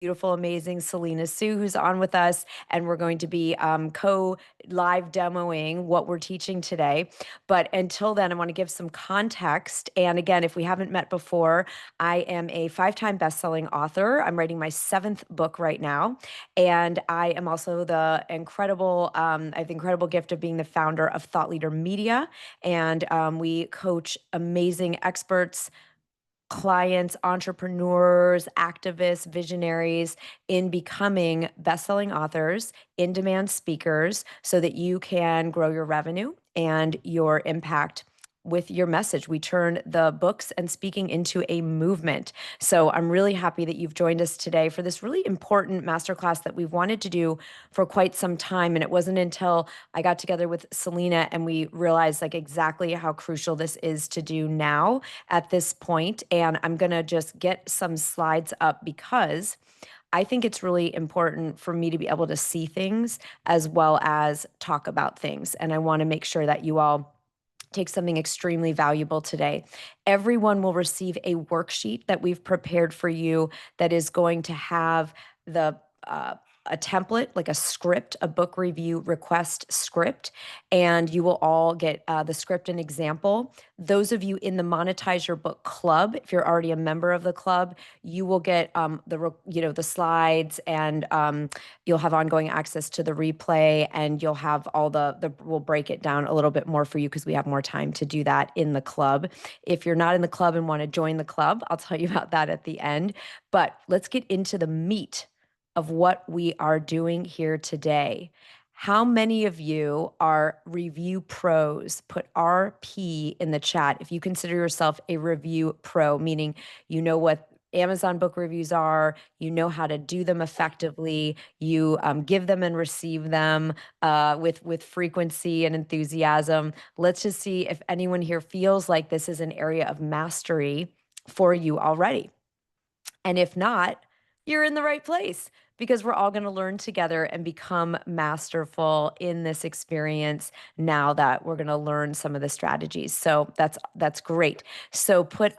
beautiful, amazing Selena Sue, who's on with us, and we're going to be co-live demoing what we're teaching today. But until then, I want to give some context. And again, if we haven't met before, I am a five-time best-selling author. I'm writing my seventh book right now, and I am also I have the incredible gift of being the founder of Thought Leader Media, and we coach amazing experts, clients, entrepreneurs, activists, visionaries in becoming best-selling authors, in-demand speakers, so that you can grow your revenue and your impact with your message. We turn the books and speaking into a movement. So I'm really happy that you've joined us today for this really important masterclass that we've wanted to do for quite some time. And it wasn't until I got together with Selena and we realized like exactly how crucial this is to do now at this point. And I'm going to just get some slides up because I think it's really important for me to be able to see things as well as talk about things. And I want to make sure that you all take something extremely valuable today. Everyone will receive a worksheet that we've prepared for you that is going to have the a template, like a script, a book review request script, and you will all get the script and example. Those of you in the Monetize Your Book Club, if you're already a member of the club, you will get the slides, and you'll have ongoing access to the replay, and you'll have all we'll break it down a little bit more for you because we have more time to do that in the club. If you're not in the club and want to join the club, I'll tell you about that at the end. But let's get into the meat of what we are doing here today. How many of you are review pros? Put RP in the chat if you consider yourself a review pro, meaning you know what Amazon book reviews are, you know how to do them effectively, you give them and receive them with frequency and enthusiasm. Let's just see if anyone here feels like this is an area of mastery for you already. And if not, you're in the right place because we're all going to learn together and become masterful in this experience now that we're going to learn some of the strategies. So that's great. So put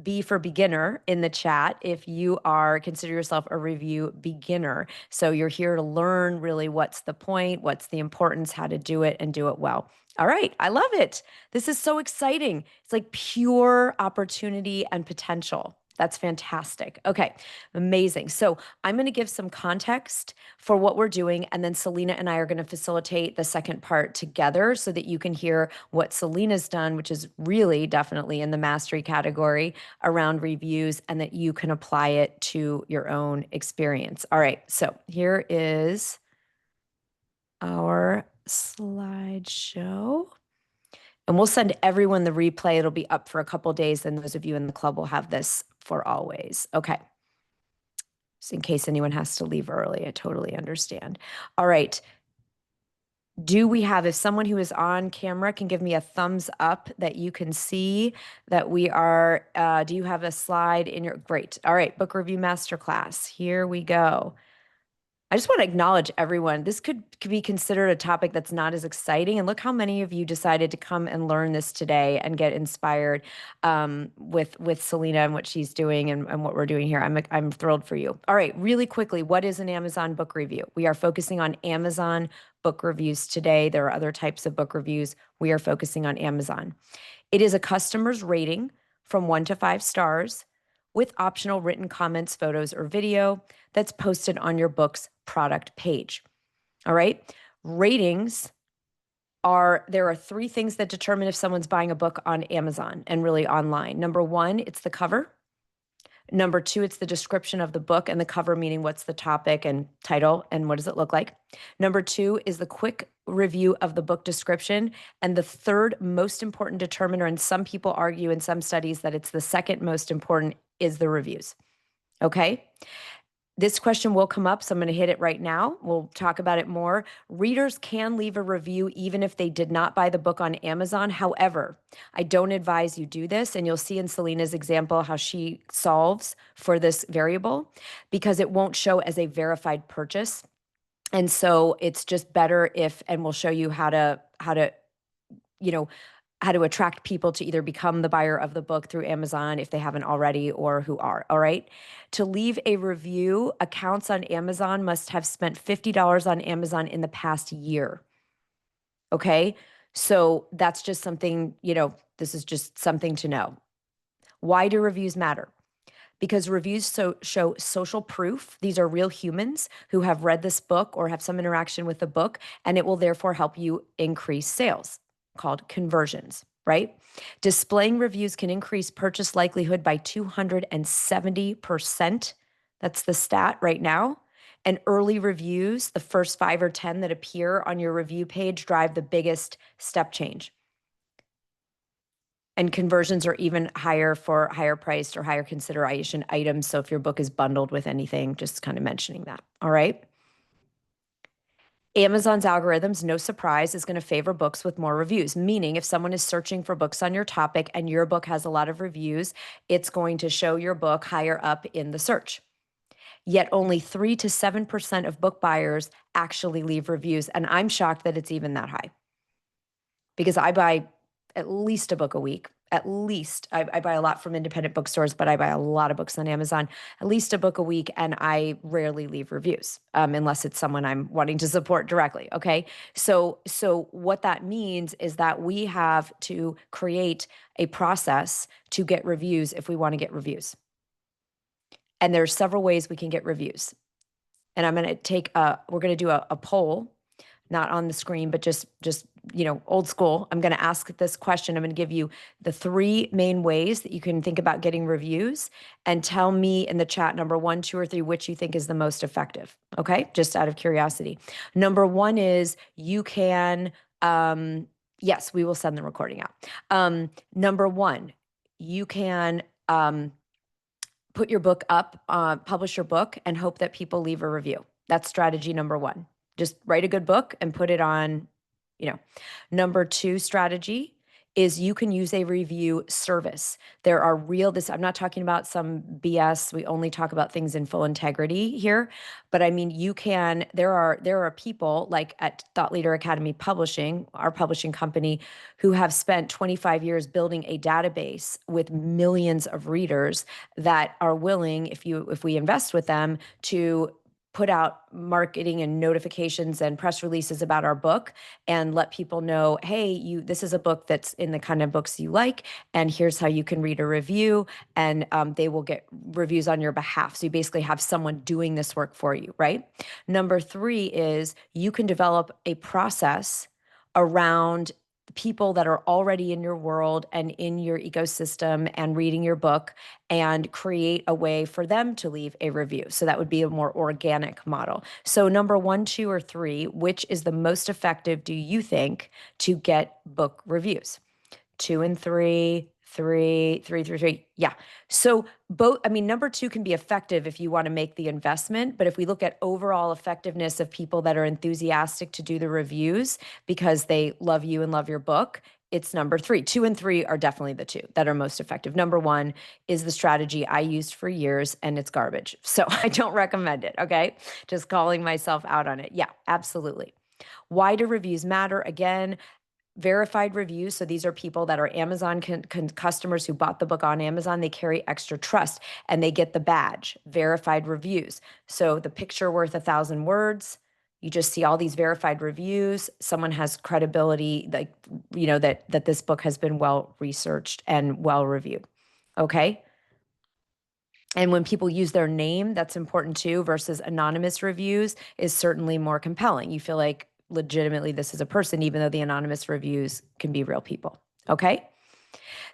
B for beginner in the chat if you consider yourself a review beginner. So you're here to learn really what's the point, what's the importance, how to do it and do it well. All right, I love it. This is so exciting. It's like pure opportunity and potential. That's fantastic. Okay, amazing. So I'm going to give some context for what we're doing, and then Selena and I are going to facilitate the second part together so that you can hear what Selena's done, which is really definitely in the mastery category around reviews, and that you can apply it to your own experience. All right, so here is our slideshow. And we'll send everyone the replay. It'll be up for a couple days, and those of you in the club will have this for always. Okay. Just in case anyone has to leave early, I totally understand. All right. If someone who is on camera can give me a thumbs up that you can see that we are, do you have a slide in your, great. All right, book review masterclass. Here we go. I just want to acknowledge everyone. This could be considered a topic that's not as exciting. And look how many of you decided to come and learn this today and get inspired with Selena and what she's doing and what we're doing here. I'm thrilled for you. All right, really quickly, what is an Amazon book review? We are focusing on Amazon book reviews today. There are other types of book reviews. We are focusing on Amazon. It is a customer's rating from 1 to 5 stars with optional written comments, photos, or video that's posted on your book's product page. All right. Ratings there are 3 things that determine if someone's buying a book on Amazon and really online. Number 1, it's the cover. Number 2, it's the description of the book, and the cover meaning what's the topic and title and what does it look like. Number 2 is the quick review of the book description. And the third most important determiner, and some people argue in some studies that it's the second most important, is the reviews. Okay. This question will come up, so I'm going to hit it right now. We'll talk about it more. Readers can leave a review even if they did not buy the book on Amazon. However, I don't advise you do this, and you'll see in Selena's example how she solves for this variable because it won't show as a verified purchase. And so it's just better and we'll show you how to how to attract people to either become the buyer of the book through Amazon if they haven't already or who are. All right. To leave a review, accounts on Amazon must have spent $50 on Amazon in the past year. Okay. So that's just something, this is just something to know. Why do reviews matter? Because reviews show social proof. These are real humans who have read this book or have some interaction with the book, and it will therefore help you increase sales, called conversions, right? Displaying reviews can increase purchase likelihood by 270%. That's the stat right now. And early reviews, the first 5 or 10 that appear on your review page, drive the biggest step change. And conversions are even higher for higher priced or higher consideration items. So if your book is bundled with anything, just kind of mentioning that. All right. Amazon's algorithms, no surprise, is going to favor books with more reviews. Meaning, if someone is searching for books on your topic and your book has a lot of reviews, it's going to show your book higher up in the search. Yet only 3 to 7% of book buyers actually leave reviews. And I'm shocked that it's even that high, because I buy at least a book a week. At least I buy a lot from independent bookstores, but I buy a lot of books on Amazon, at least a book a week. And I rarely leave reviews unless it's someone I'm wanting to support directly. Okay. So what that means is that we have to create a process to get reviews if we want to get reviews. And there's several ways we can get reviews. And I'm going to we're going to do a poll, not on the screen, but just old school. I'm going to ask this question. I'm going to give you the 3 main ways that you can think about getting reviews, and tell me in the chat, number 1, 2, or 3, which you think is the most effective. Okay. Just out of curiosity. Number 1 is you can, yes, we will send the recording out. Number 1, you can, put your book up, publish your book, and hope that people leave a review. That's strategy number 1. Just write a good book and put it on, Number 2 strategy is you can use a review service. There are I'm not talking about some BS. We only talk about things in full integrity here. But I mean, there are people like at Thought Leader Academy Publishing, our publishing company, who have spent 25 years building a database with millions of readers that are willing, if we invest with them, to put out marketing and notifications and press releases about our book and let people know, hey, this is a book that's in the kind of books you like, and here's how you can read a review, and they will get reviews on your behalf. So you basically have someone doing this work for you, right? Number 3 is you can develop a process around people that are already in your world and in your ecosystem and reading your book, and create a way for them to leave a review. So that would be a more organic model. So number 1, 2, or 3, which is the most effective, do you think, to get book reviews? 2 and 3, 3, 3, 3, 3. Yeah. So number 2 can be effective if you want to make the investment. But if we look at overall effectiveness of people that are enthusiastic to do the reviews because they love you and love your book, it's number 3. 2 and 3 are definitely the 2 that are most effective. Number 1 is the strategy I used for years, and it's garbage. So I don't recommend it. Okay. Just calling myself out on it. Yeah, absolutely. Why do reviews matter? Again, verified reviews. So these are people that are Amazon customers who bought the book on Amazon. They carry extra trust and they get the badge, verified reviews. So the picture worth 1,000 words. You just see all these verified reviews. Someone has credibility, like, that this book has been well researched and well reviewed. Okay. And when people use their name, that's important too, versus anonymous reviews is certainly more compelling. You feel like legitimately this is a person, even though the anonymous reviews can be real people. Okay.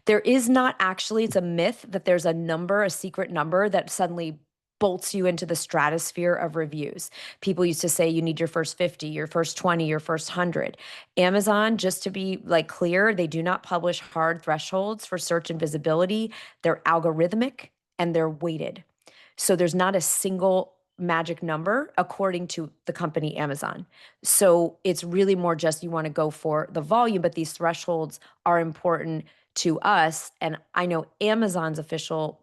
There is not actually, it's a myth that there's a secret number that suddenly bolts you into the stratosphere of reviews. People used to say you need your first 50, your first 20, your first 100. Amazon, just to be clear, they do not publish hard thresholds for search and visibility. They're algorithmic and they're weighted. So there's not a single magic number according to the company Amazon. So it's really more just you want to go for the volume, but these thresholds are important to us. And I know Amazon's official,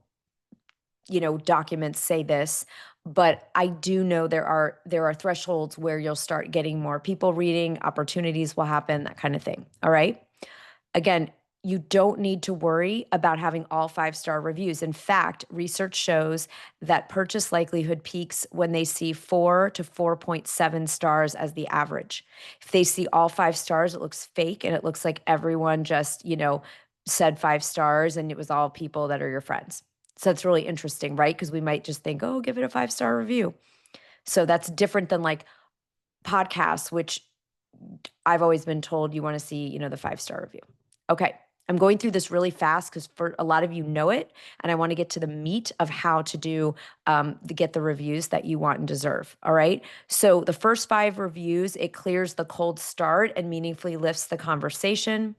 documents say this, but I do know there are thresholds where you'll start getting more people reading, opportunities will happen, that kind of thing. All right. Again, you don't need to worry about having all 5-star reviews. In fact, research shows that purchase likelihood peaks when they see 4 to 4.7 stars as the average. If they see all 5 stars, it looks fake and it looks like everyone just, said 5 stars and it was all people that are your friends. So that's really interesting, right? Because we might just think, oh, give it a 5-star review. So that's different than like podcasts, which I've always been told you want to see, the 5-star review. Okay. I'm going through this really fast because for a lot of you know it, and I want to get to the meat of how to do get the reviews that you want and deserve. All right. So the first 5 reviews, it clears the cold start and meaningfully lifts the conversation.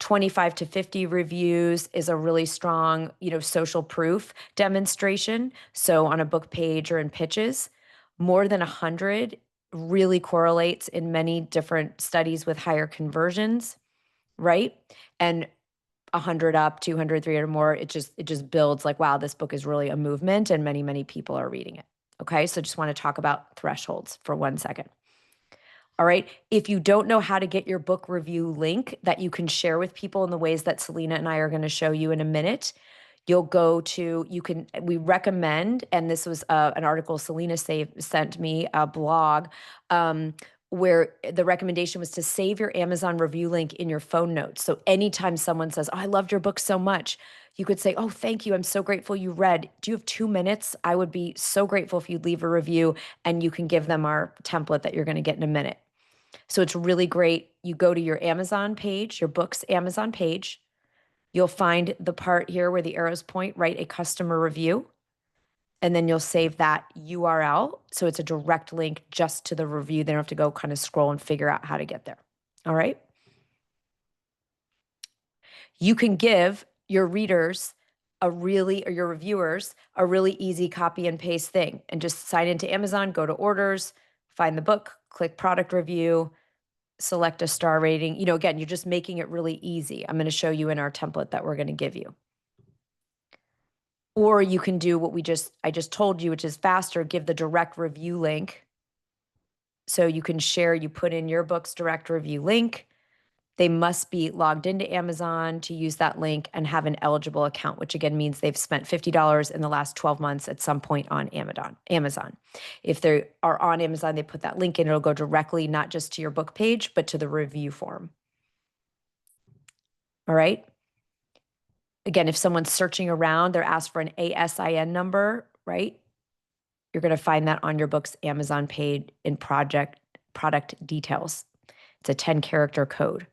25 to 50 reviews is a really strong, social proof demonstration. So on a book page or in pitches, more than 100 really correlates in many different studies with higher conversions, right? And 100 up, 200, 300 more, it just builds like, wow, this book is really a movement and many people are reading it. Okay? So just want to talk about thresholds for 1 second. All right. If you don't know how to get your book review link that you can share with people in the ways that Selena and I are going to show you in a minute, we recommend, and this was an article Selena sent me, a blog, where the recommendation was to save your Amazon review link in your phone notes. So anytime someone says, oh, I loved your book so much, you could say, oh, thank you. I'm so grateful you read. Do you have 2 minutes? I would be so grateful if you'd leave a review, and you can give them our template that you're going to get in a minute. So it's really great. You go to your Amazon page, your book's Amazon page. You'll find the part here where the arrows point, write a customer review, and then you'll save that URL. So it's a direct link just to the review. They don't have to go kind of scroll and figure out how to get there. All right. You can give your readers or your reviewers a really easy copy and paste thing and just sign into Amazon, go to orders, find the book, click product review, select a star rating. Again, you're just making it really easy. I'm going to show you in our template that we're going to give you. Or you can do what I just told you, which is faster, give the direct review link. So you can share, you put in your book's direct review link. They must be logged into Amazon to use that link and have an eligible account, which again means they've spent $50 in the last 12 months at some point on Amazon. If they are on Amazon, they put that link in, it'll go directly not just to your book page, but to the review form. All right. Again, if someone's searching around, they're asked for an ASIN number, right? You're going to find that on your book's Amazon page in product details. It's a 10-character code.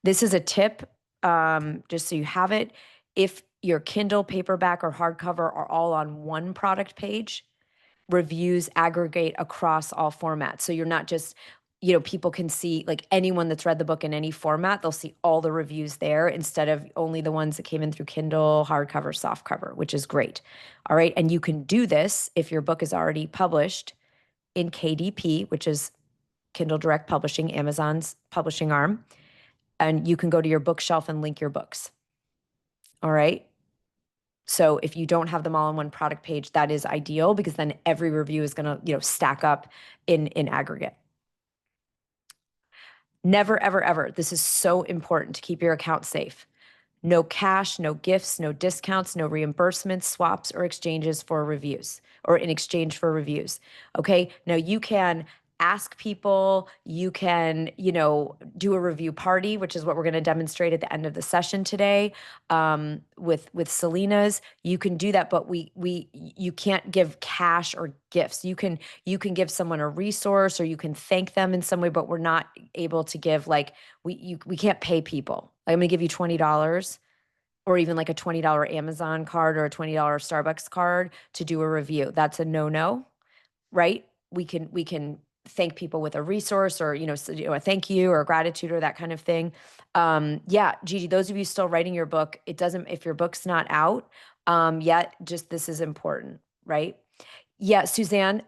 This is a tip, just so you have it. If your Kindle, paperback, or hardcover are all on one product page, reviews aggregate across all formats. So you're not just, people can see, like anyone that's read the book in any format, they'll see all the reviews there instead of only the ones that came in through Kindle, hardcover, softcover, which is great. All right. And you can do this if your book is already published in KDP, which is Kindle Direct Publishing, Amazon's publishing arm. And you can go to your bookshelf and link your books. All right. So if you don't have them all on one product page, that is ideal because then every review is going to, stack up in aggregate. Never, ever, ever. This is so important to keep your account safe. No cash, no gifts, no discounts, no reimbursements, swaps, or exchanges for reviews or in exchange for reviews. Okay. Now you can ask people, you can, do a review party, which is what we're going to demonstrate at the end of the session today, with Selena's. You can do that, but you can't give cash or gifts. You can give someone a resource or you can thank them in some way, but we're not able to give we can't pay people. I'm going to give you $20 or even like a $20 Amazon card or a $20 Starbucks card to do a review. That's a no-no, right? We can thank people with a resource or, a thank you or gratitude or that kind of thing. Yeah, Gigi, those of you still writing your book, if your book's not out yet, just this is important, right? Yeah, Suzanne,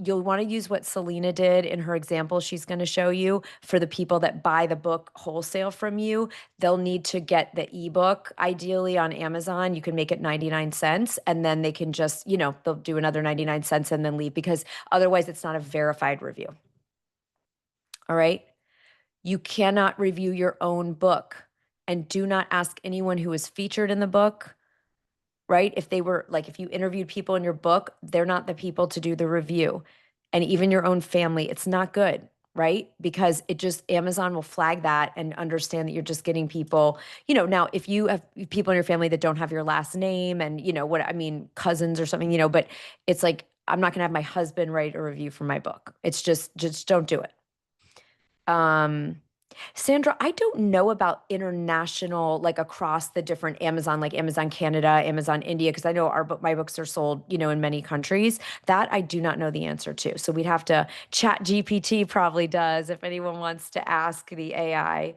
you'll want to use what Selena did in her example she's going to show you for the people that buy the book wholesale from you. They'll need to get the ebook ideally on Amazon. You can make it 99 cents and then they can just, they'll do another 99 cents and then leave because otherwise it's not a verified review. All right. You cannot review your own book. And do not ask anyone who was featured in the book, right? If they were like, if you interviewed people in your book, they're not the people to do the review. And even your own family, it's not good, right? Because it just, Amazon will flag that and understand that you're just getting people, now if you have people in your family that don't have your last name and, what I mean, cousins or something, but it's like, I'm not going to have my husband write a review for my book. It's just don't do it. Um, Sandra, I don't know about international, like across the different Amazon, like Amazon Canada, Amazon India, because I know my books are sold, in many countries. That I do not know the answer to. So we'd have to chat GPT probably does if anyone wants to ask the AI.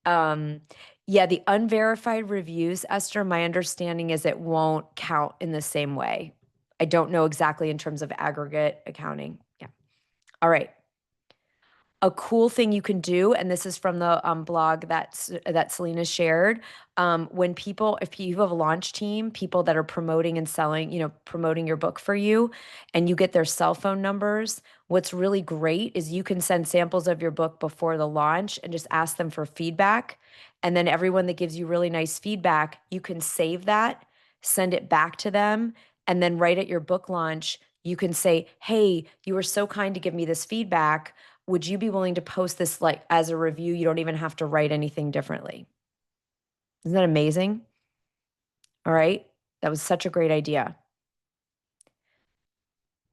Um, yeah, the unverified reviews, Esther, my understanding is it won't count in the same way. I don't know exactly in terms of aggregate accounting. Yeah. All right. A cool thing you can do, and this is from the blog that Selena shared. If you have a launch team, people that are promoting and selling, promoting your book for you, and you get their cell phone numbers, what's really great is you can send samples of your book before the launch and just ask them for feedback. And then everyone that gives you really nice feedback, you can save that, send it back to them, and then right at your book launch, you can say, "Hey, you were so kind to give me this feedback. Would you be willing to post this like as a review? You don't even have to write anything differently." Isn't that amazing? All right. That was such a great idea.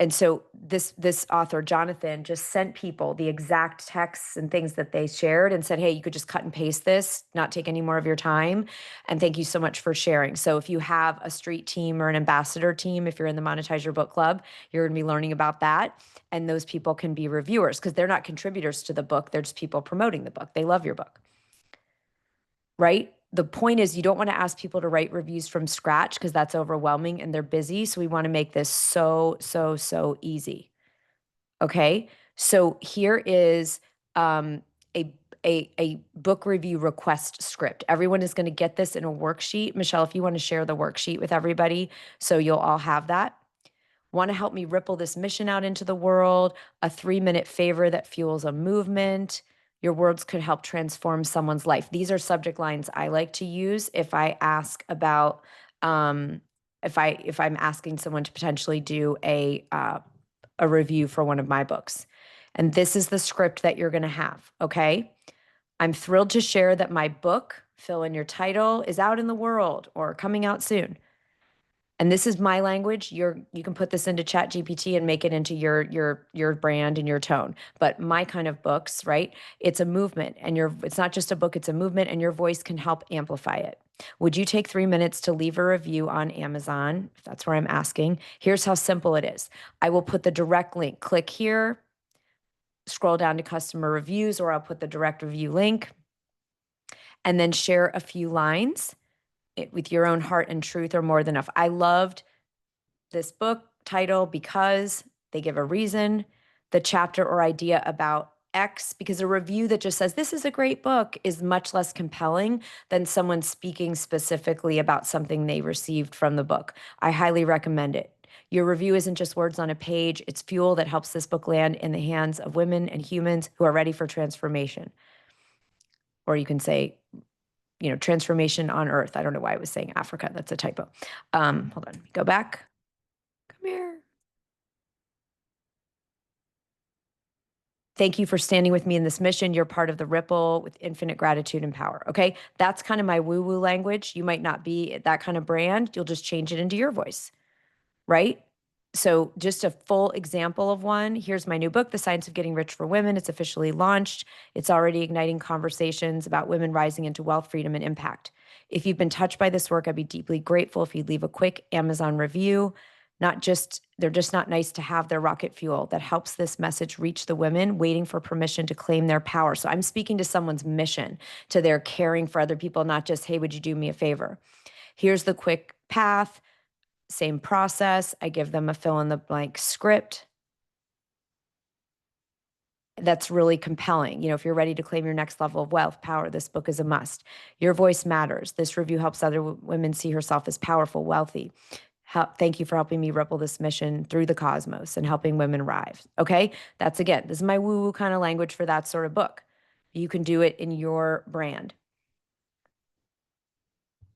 And so this author, Jonathan, just sent people the exact texts and things that they shared and said, "Hey, you could just cut and paste this, not take any more of your time. And thank you so much for sharing." So if you have a street team or an ambassador team, if you're in the Monetize Your Book Club, you're going to be learning about that. And those people can be reviewers because they're not contributors to the book. They're just people promoting the book. They love your book, right? The point is you don't want to ask people to write reviews from scratch because that's overwhelming and they're busy. So we want to make this so, so, so easy. Okay. So here is a, a book review request script. Everyone is going to get this in a worksheet. Michelle, if you want to share the worksheet with everybody, so you'll all have that. Want to help me ripple this mission out into the world? A 3-minute favor that fuels a movement. Your words could help transform someone's life. These are subject lines I like to use if I ask about if I'm asking someone to potentially do a review for one of my books. And this is the script that you're going to have. Okay. I'm thrilled to share that my book, fill in your title, is out in the world or coming out soon. And this is my language. You can put this into Chat GPT and make it into your brand and your tone. But my kind of books, right? It's a movement, and it's not just a book, it's a movement, and your voice can help amplify it. Would you take 3 minutes to leave a review on Amazon? If that's where I'm asking. Here's how simple it is. I will put the direct link. Click here, scroll down to customer reviews, or I'll put the direct review link, and then share a few lines with your own heart and truth are more than enough. I loved this book title because they give a reason, the chapter or idea about X, because a review that just says, "This is a great book," is much less compelling than someone speaking specifically about something they received from the book. I highly recommend it. Your review isn't just words on a page, it's fuel that helps this book land in the hands of women and humans who are ready for transformation. Or you can say, transformation on earth. I don't know why I was saying Africa. That's a typo. Hold on, go back. Come here. Thank you for standing with me in this mission. You're part of the ripple with infinite gratitude and power. Okay. That's kind of my woo woo language. You might not be that kind of brand. You'll just change it into your voice, right? So, just a full example of one. Here's my new book, The Science of Getting Rich for Women. It's officially launched. It's already igniting conversations about women rising into wealth, freedom, and impact. If you've been touched by this work, I'd be deeply grateful if you'd leave a quick Amazon review. They're just not nice to have. Their rocket fuel that helps this message reach the women waiting for permission to claim their power. So I'm speaking to someone's mission, to their caring for other people, not just, "Hey, would you do me a favor?" Here's the quick path. Same process. I give them a fill in the blank script that's really compelling. If you're ready to claim your next level of wealth, power, this book is a must. Your voice matters. This review helps other women see herself as powerful, wealthy. Thank you for helping me ripple this mission through the cosmos and helping women rise. Okay. This is my woo woo kind of language for that sort of book. You can do it in your brand.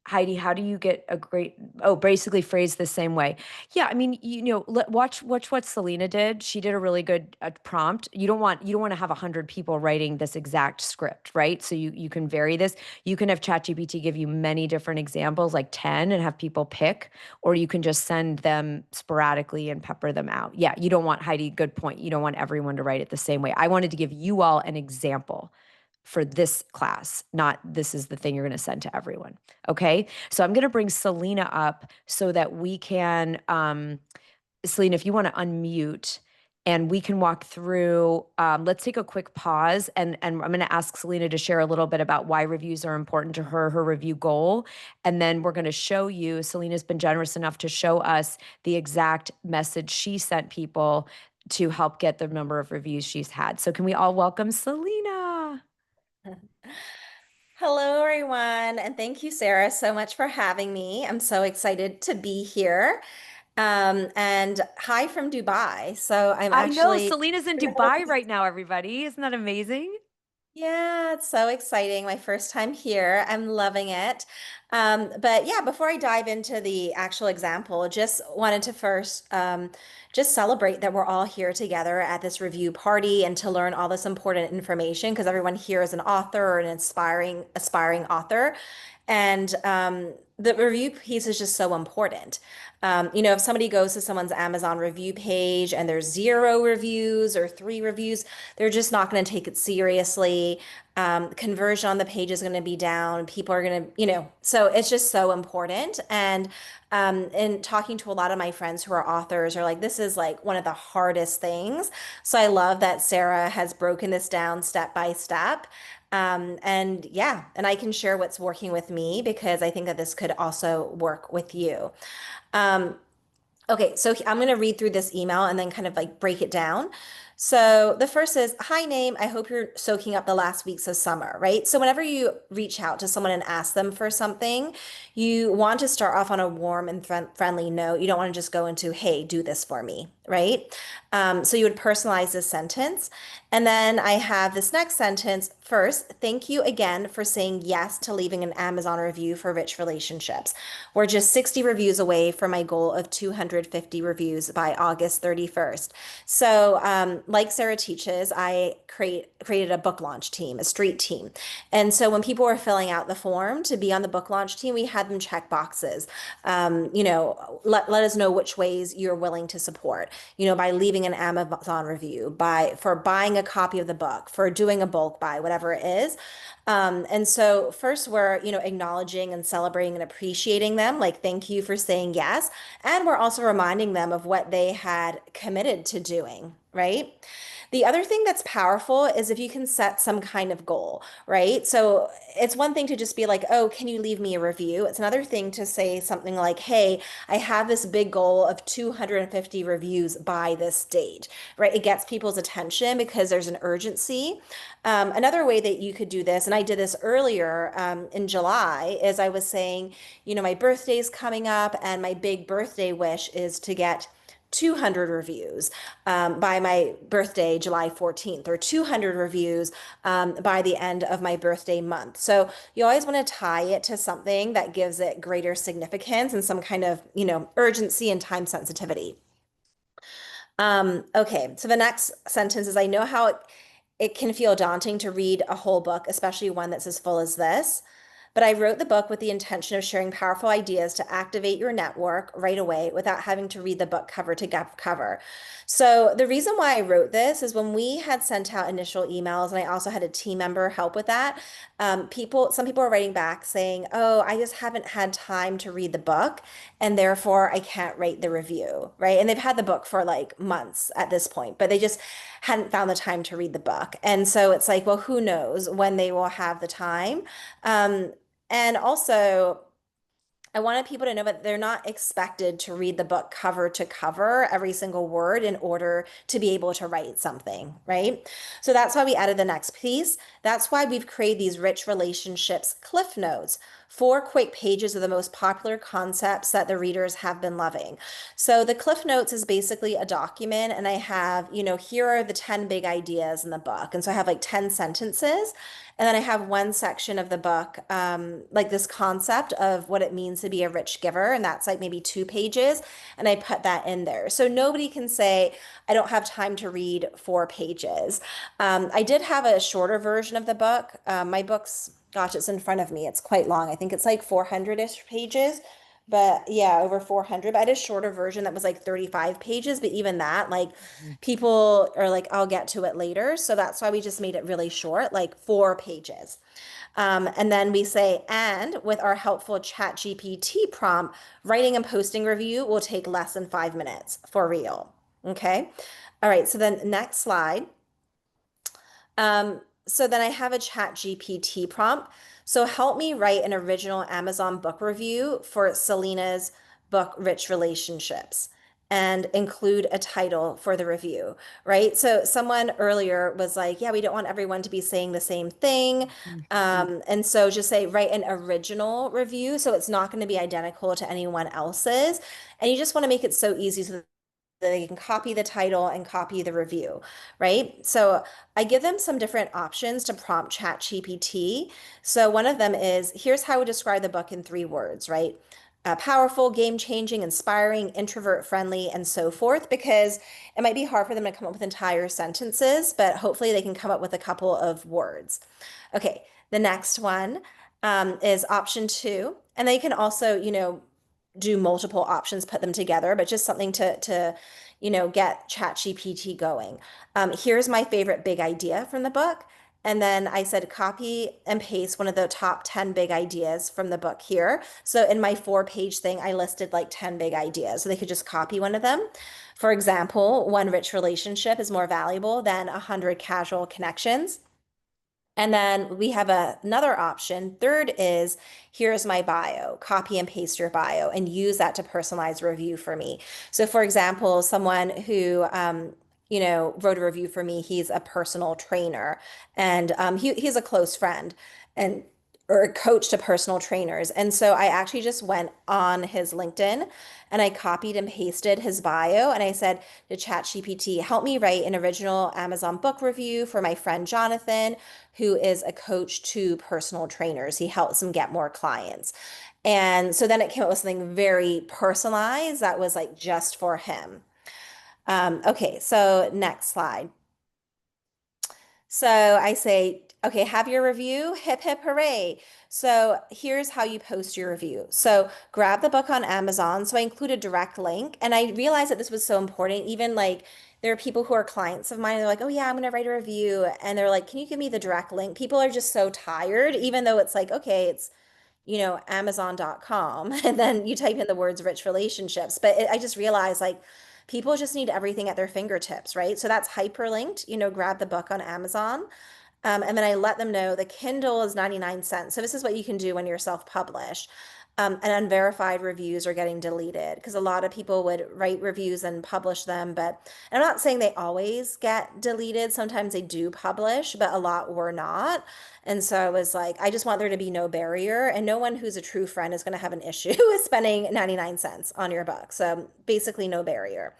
Heidi, how do you get a great, oh, basically phrased the same way. Yeah, I mean, watch what Selena did. She did a really good prompt. You don't want to have 100 people writing this exact script, right? So you can vary this. You can have ChatGPT give you many different examples, like 10, and have people pick, or you can just send them sporadically and pepper them out. Yeah, you don't want, Heidi, good point. You don't want everyone to write it the same way. I wanted to give you all an example for this class, not this is the thing you're going to send to everyone. Okay. So I'm going to bring Selena up so that we can, Selena, if you want to unmute and we can walk through, let's take a quick pause and I'm going to ask Selena to share a little bit about why reviews are important to her, her review goal. And then we're going to show you, Selena's been generous enough to show us the exact message she sent people to help get the number of reviews she's had. So can we all welcome Selena? Hello, everyone, and thank you, Sarah, so much for having me. I'm so excited to be here. And hi from Dubai. So I'm I know actually Selena's in Dubai right now, everybody. Isn't that amazing? Yeah, it's so exciting. My first time here. I'm loving it. But yeah, before I dive into the actual example, just wanted to first just celebrate that we're all here together at this review party and to learn all this important information because everyone here is an author or an aspiring author. And the review piece is just so important. If somebody goes to someone's Amazon review page and there's 0 reviews or 3 reviews, they're just not going to take it seriously. Conversion on the page is going to be down. People are going to, so it's just so important. And in talking to a lot of my friends who are authors are like, this is like one of the hardest things. So I love that Sarah has broken this down step by step. And yeah, and I can share what's working with me because I think that this could also work with you. Um, Okay, so I'm going to read through this email and then kind of like break it down. So the first is, Hi, name. I hope you're soaking up the last weeks of summer, right? So whenever you reach out to someone and ask them for something, you want to start off on a warm and friendly note. You don't want to just go into, Hey, do this for me, right? So you would personalize this sentence. And then I have this next sentence. First, thank you again for saying yes to leaving an Amazon review for Rich Relationships. We're just 60 reviews away from my goal of 250 reviews by August 31st. So, like Sarah teaches, I created a book launch team, a street team. And so when people were filling out the form to be on the book launch team, we had them check boxes. Let us know which ways you're willing to support, by leaving an Amazon review, for buying a copy of the book, for doing a bulk buy, whatever it is. And so first we're, acknowledging and celebrating and appreciating them, like thank you for saying yes. And we're also reminding them of what they had committed to doing, right? The other thing that's powerful is if you can set some kind of goal, right? So it's one thing to just be like, oh, can you leave me a review? It's another thing to say something like, hey, I have this big goal of 250 reviews by this date, right? It gets people's attention because there's an urgency. Another way that you could do this, and I did this earlier in July, is I was saying, my birthday's coming up, and my big birthday wish is to get 200 reviews by my birthday, July 14th, or 200 reviews by the end of my birthday month. So you always want to tie it to something that gives it greater significance and some kind of, urgency and time sensitivity. Okay, so the next sentence is I know how it can feel daunting to read a whole book, especially one that's as full as this. But I wrote the book with the intention of sharing powerful ideas to activate your network right away without having to read the book cover to cover. So the reason why I wrote this is when we had sent out initial emails, and I also had a team member help with that. Some people are writing back saying, "Oh, I just haven't had time to read the book, and therefore I can't rate the review," right? And they've had the book for like months at this point, but they just hadn't found the time to read the book. And so it's like, well, who knows when they will have the time. And also, I wanted people to know that they're not expected to read the book cover to cover, every single word, in order to be able to write something, right? So that's why we added the next piece. That's why we've created these rich relationships cliff notes, 4 quick pages of the most popular concepts that the readers have been loving. So the cliff notes is basically a document, and I have, here are the 10 big ideas in the book. And so I have like 10 sentences. And then I have one section of the book, like this concept of what it means to be a rich giver. And that's like maybe 2 pages. And I put that in there. So nobody can say, I don't have time to read 4 pages. I did have a shorter version of the book. My book's, gosh, it's in front of me. It's quite long. I think it's like 400-ish pages. But yeah, over 400. But I had a shorter version that was like 35 pages. But even that, like Mhm. people are like, I'll get to it later. So that's why we just made it really short, like 4 pages. And then we say, and with our helpful Chat GPT prompt, writing and posting review will take less than 5 minutes for real. Okay. All right. So then next slide. So then I have a Chat GPT prompt. So help me write an original Amazon book review for Selena's book, Rich Relationships, and include a title for the review, right? So someone earlier was like, yeah, we don't want everyone to be saying the same thing. And so just say, write an original review. So it's not going to be identical to anyone else's. And you just want to make it so easy so they can copy the title and copy the review, right? So I give them some different options to prompt ChatGPT. So one of them is, here's how we describe the book in 3 words, right? Powerful, game-changing, inspiring, introvert-friendly, and so forth, because it might be hard for them to come up with entire sentences, but hopefully they can come up with a couple of words. Okay, the next one is option 2, and they can also, do multiple options, put them together, but just something to get ChatGPT going. Here's my favorite big idea from the book. And then I said, copy and paste one of the top 10 big ideas from the book here. So in my 4 page thing, I listed like 10 big ideas. So they could just copy one of them. For example, one rich relationship is more valuable than 100 casual connections. And then we have another option. Third is, here's my bio. Copy and paste your bio and use that to personalize a review for me. So, for example, someone who wrote a review for me. He's a personal trainer, and he's a close friend, and or a coach to personal trainers. And so I actually just went on his LinkedIn and I copied and pasted his bio, and I said to ChatGPT, help me write an original Amazon book review for my friend Jonathan, who is a coach to personal trainers. He helps them get more clients. And so then it came up with something very personalized that was like just for him. Okay, so next slide. So I say, okay, have your review, hip hip hooray. So here's how you post your review. So grab the book on Amazon. So I include a direct link. And I realized that this was so important. Even like there are people who are clients of mine. They're like, oh yeah, I'm going to write a review. And they're like, can you give me the direct link? People are just so tired, even though it's like, okay, it's Amazon.com, and then you type in the words rich relationships. But I just realized like people just need everything at their fingertips, right? So that's hyperlinked, grab the book on Amazon. And then I let them know the Kindle is 99 cents. So this is what you can do when you're self-published. And unverified reviews are getting deleted because a lot of people would write reviews and publish them. But and I'm not saying they always get deleted. Sometimes they do publish, but a lot were not. And so I was like, I just want there to be no barrier. And no one who's a true friend is going to have an issue with spending 99 cents on your book. So basically, no barrier.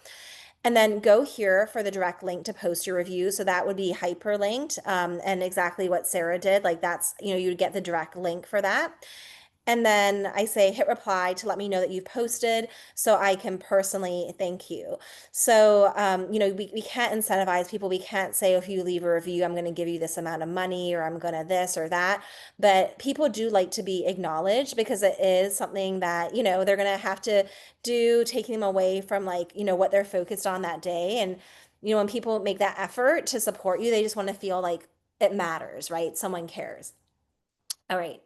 And then go here for the direct link to post your review. So that would be hyperlinked, and exactly what Sarah did. Like that's, you'd get the direct link for that. And then I say hit reply to let me know that you've posted so I can personally thank you. So, we can't incentivize people. We can't say, if you leave a review, I'm going to give you this amount of money or I'm going to this or that. But people do like to be acknowledged because it is something that, they're going to have to do, taking them away from like, what they're focused on that day. And, when people make that effort to support you, they just want to feel like it matters, right? Someone cares. All right.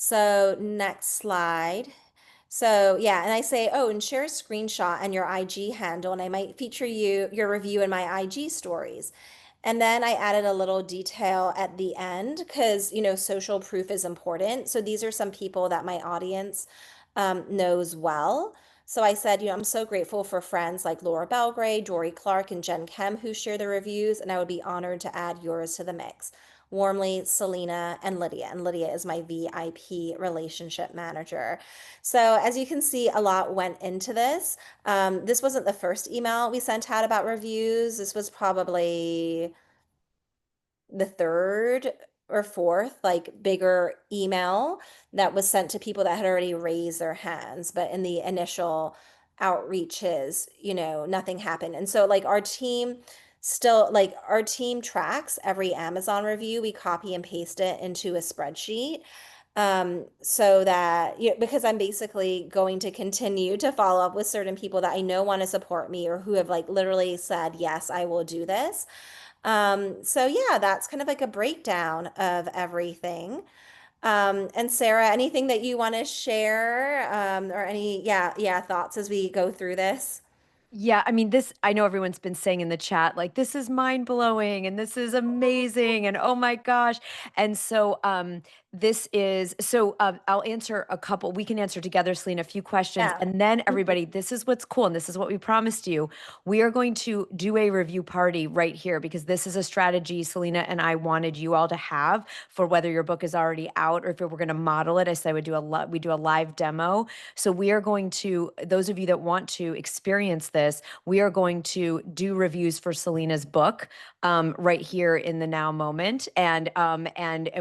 So next slide. So yeah, and I say, oh, and share a screenshot and your IG handle, and I might feature your review in my IG stories. And then I added a little detail at the end because, social proof is important. So these are some people that my audience knows well. So I said, I'm so grateful for friends like Laura Belgray, Dory Clark, and Jen Kem who share the reviews, and I would be honored to add yours to the mix. Warmly, Selena and Lydia. And Lydia is my VIP relationship manager. So, as you can see, a lot went into this. This wasn't the first email we sent out about reviews. This was probably the third or fourth like bigger email that was sent to people that had already raised their hands, but in the initial outreaches, nothing happened. And so like our team tracks every Amazon review. We copy and paste it into a spreadsheet. So that, because I'm basically going to continue to follow up with certain people that I know want to support me or who have like literally said, yes, I will do this. So yeah, that's kind of like a breakdown of everything. And Sarah, anything that you want to share, or any, yeah, thoughts as we go through this? Yeah, I mean, this, I know everyone's been saying in the chat, like, this is mind blowing and this is amazing and oh my gosh. And so, I'll answer a couple, we can answer together, Selena, a few questions. Yeah. And then Mhm. everybody, this is what's cool. And this is what we promised you. We are going to do a review party right here because this is a strategy Selena and I wanted you all to have for whether your book is already out or if we're going to model it. I said we do a live demo. So we are going to, those of you that want to experience this, we are going to do reviews for Selena's book right here in the now moment. And